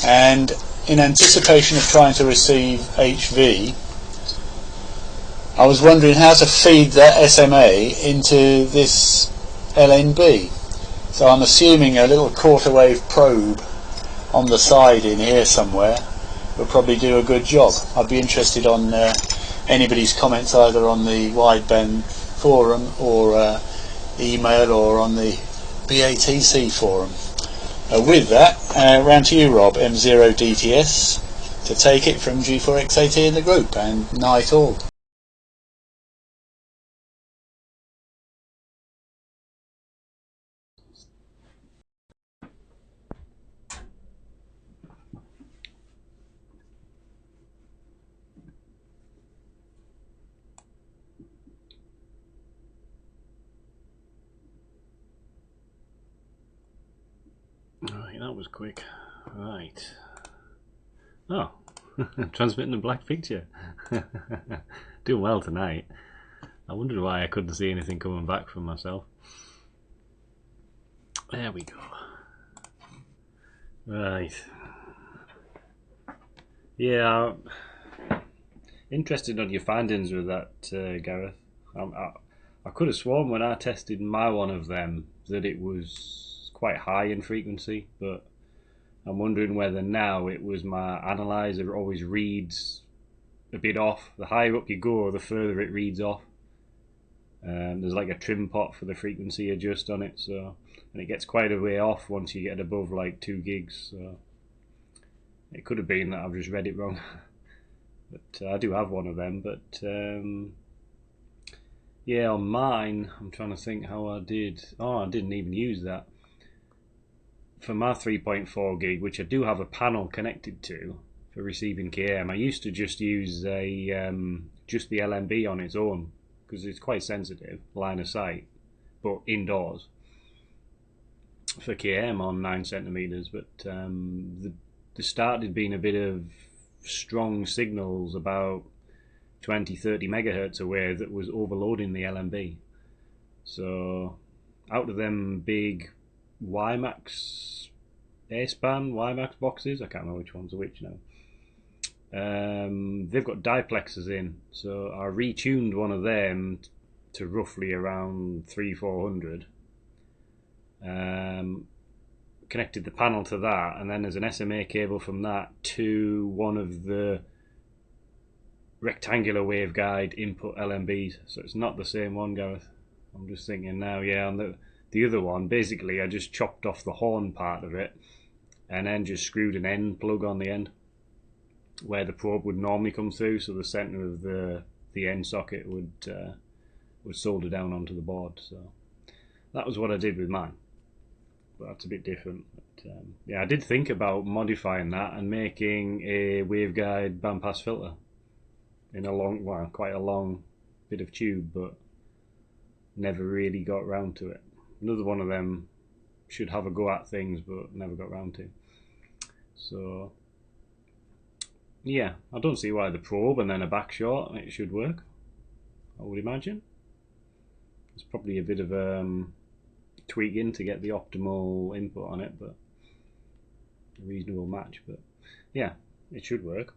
and in anticipation of trying to receive HV, I was wondering how to feed that SMA into this LNB. So I'm assuming a little quarter wave probe on the side in here somewhere will probably do a good job. I'd be interested on anybody's comments either on the wideband forum or email or on the BATC forum. With that, round to you, Rob, M0DTS, to take it from G4XAT in the group, and night all. Right, that was quick. Right. Oh, transmitting a black picture. Doing well tonight. I wondered why I couldn't see anything coming back from myself. There we go. Right. Yeah, Interested on your findings with that, Gareth. I could have sworn when I tested my one of them that it was quite high in frequency, but I'm wondering whether now it was my analyzer always reads a bit off. The higher up you go, the further it reads off. There's like a trim pot for the frequency adjust on it, so and it gets quite a way off once you get above like 2 gigs. So it could have been that I've just read it wrong. But I do have one of them. But yeah, on mine, I'm trying to think how I did. Oh, I didn't even use that. For my 3.4 gig, which I do have a panel connected to for receiving KM, I used to just use just the LMB on its own because it's quite sensitive, line of sight, but indoors for KM on 9 centimeters. But the start had been a bit of strong signals about 20-30 megahertz away that was overloading the LMB. So out of them big WiMAX A-span WiMAX boxes, I can't remember which ones are which now. They've got diplexers in, so I retuned one of them to roughly around 300-400. Connected the panel to that, and then there's an SMA cable from that to one of the rectangular waveguide input LMBs. So it's not the same one, Gareth. I'm just thinking now, yeah, on the other one, basically I just chopped off the horn part of it and then just screwed an end plug on the end where the probe would normally come through, so the center of the end socket would solder down onto the board. So that was what I did with mine. But that's a bit different. But, yeah, I did think about modifying that and making a waveguide bandpass filter in a long, well, quite a long bit of tube, but never really got round to it. Another one of them should have a go at things, but never got round to. So yeah, I don't see why the probe and then a back short, it should work, I would imagine. It's probably a bit of tweaking to get the optimal input on it, but a reasonable match. But yeah, it should work.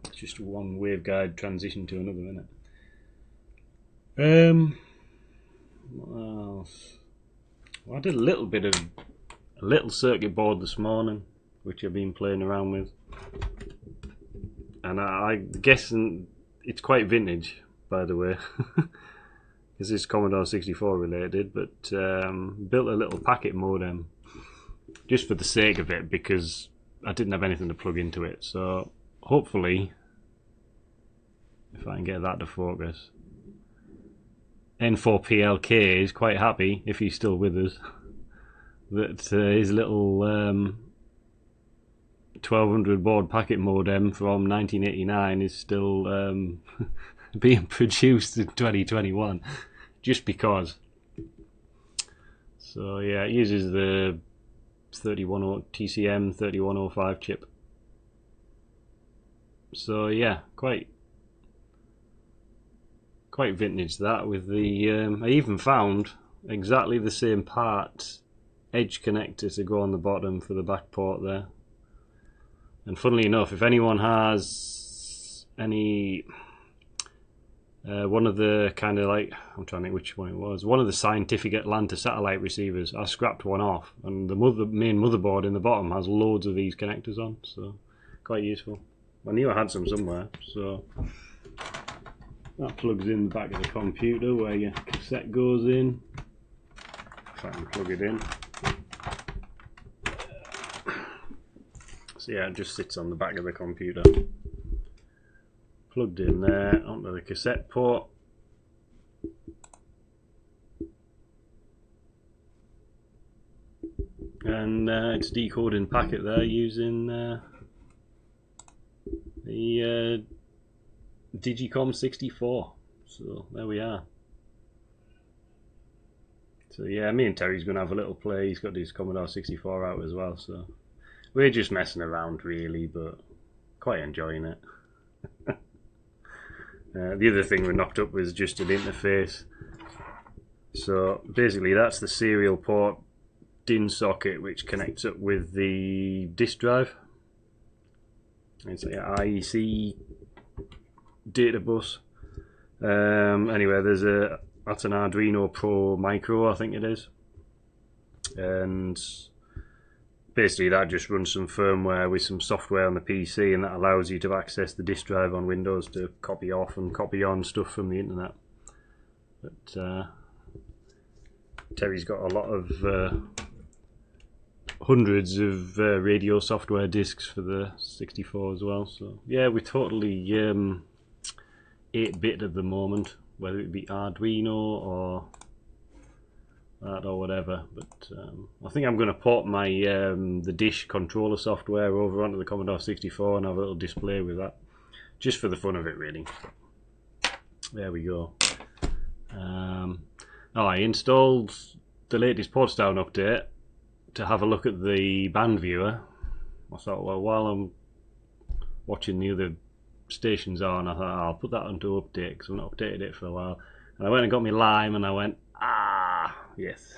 It's just one waveguide transition to another, isn't it? What else? Well, I did a little circuit board this morning, which I've been playing around with, and I'm guessing it's quite vintage, by the way. This is Commodore 64 related, but built a little packet modem just for the sake of it because I didn't have anything to plug into it. So hopefully, if I can get that to focus, N4PLK is quite happy, if he's still with us, that his little 1200 baud packet modem from 1989 is still being produced in 2021, just because. So yeah, it uses the TCM 3105 chip. So yeah, quite vintage that, with the I even found exactly the same part edge connector to go on the bottom for the back port there. And funnily enough, if anyone has any one of the kind of like, I'm trying to think which one it was, one of the Scientific Atlanta satellite receivers, I scrapped one off, and the main motherboard in the bottom has loads of these connectors on, so quite useful. I knew I had some somewhere, so that plugs in the back of the computer where your cassette goes in. If I can plug it in. So yeah, it just sits on the back of the computer. Plugged in there onto the cassette port. And it's decoding packet there using the Digicom 64. So there we are. So yeah, me and Terry's going to have a little play. He's got his Commodore 64 out as well, so we're just messing around really, but quite enjoying it. The other thing we knocked up was just an interface. So basically that's the serial port DIN socket which connects up with the disk drive. It's like IEC data bus. Anyway, that's an Arduino Pro Micro, I think it is, and basically that just runs some firmware with some software on the PC, and that allows you to access the disk drive on Windows to copy off and copy on stuff from the internet. But Terry's got a lot of hundreds of radio software disks for the 64 as well. So yeah, we're totally 8-bit at the moment, whether it be Arduino or that or whatever. But I think I'm going to port my the dish controller software over onto the Commodore 64 and have a little display with that, just for the fun of it, really. There we go. I installed the latest Portstown update to have a look at the band viewer. I thought, well, while I'm watching the other stations on, I thought I'll put that onto update because I've not updated it for a while. And I went and got my Lime, and I went, yes,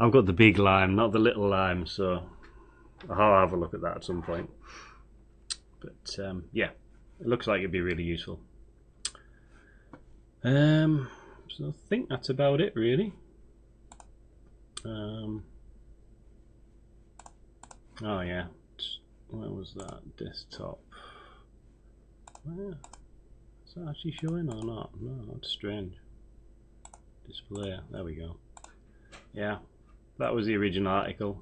I've got the big Lime, not the little Lime, so I'll have a look at that at some point. But yeah, it looks like it'd be really useful. So I think that's about it, really. Oh yeah, where was that? Desktop. Where? Is that actually showing or not? No, that's strange. Display, there we go. Yeah, that was the original article.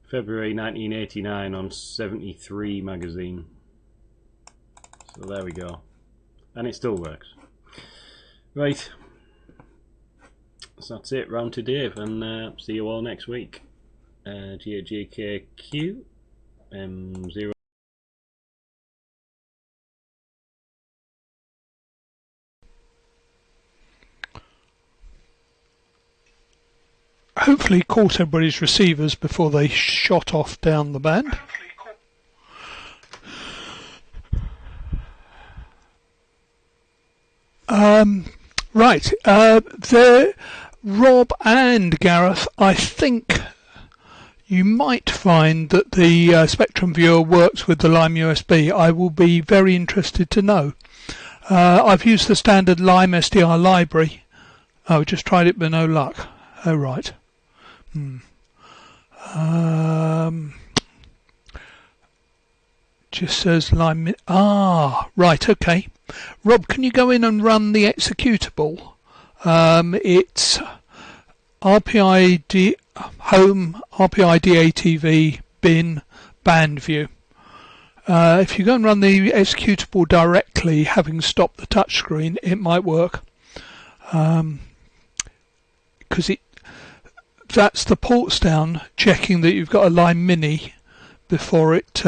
February 1989 on 73 magazine. So there we go. And it still works. Right. So that's it, round to Dave, and see you all next week. G8GKQ 0. Hopefully caught everybody's receivers before they shot off down the band. Right, Rob and Gareth, I think you might find that the Spectrum viewer works with the Lime USB. I will be very interested to know. I've used the standard Lime SDR library. Oh, just tried it but no luck. Oh, right. Just says Lime. Right, okay. Rob, can you go in and run the executable? It's RPID home RPIDATV bin band view. If you go and run the executable directly, having stopped the touchscreen, it might work. Because that's the Portstown checking that you've got a Lime Mini before it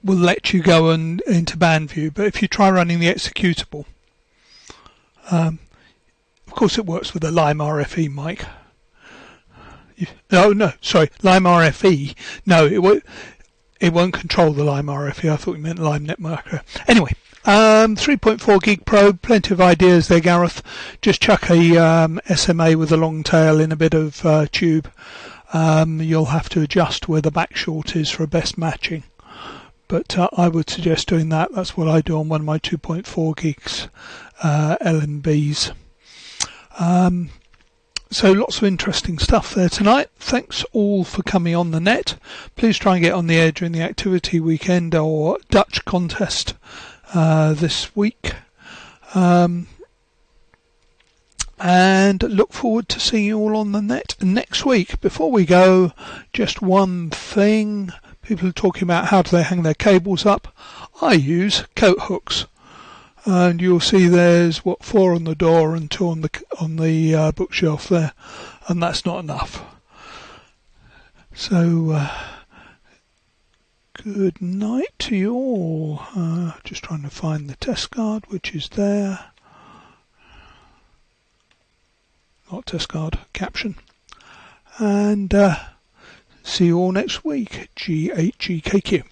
will let you go into band view. But if you try running the executable, of course it works with the Lime RFE mic. Lime RFE. No, it won't control the Lime RFE. I thought you meant Lime Net Micro. Anyway, 3.4 gig probe, plenty of ideas there, Gareth. Just chuck a SMA with a long tail in a bit of tube. You'll have to adjust where the back short is for best matching. But I would suggest doing that. That's what I do on one of my 2.4 gigs LNBs. So lots of interesting stuff there tonight. Thanks all for coming on the net. Please try and get on the air during the activity weekend or Dutch contest this week. And look forward to seeing you all on the net next week. Before we go, just one thing. People are talking about how do they hang their cables up. I use coat hooks. And you'll see there's 4 on the door and 2 on the bookshelf there, and that's not enough. So good night to you all. Just trying to find the test card, which is there. Not test card, caption. And see you all next week. G8GKQ.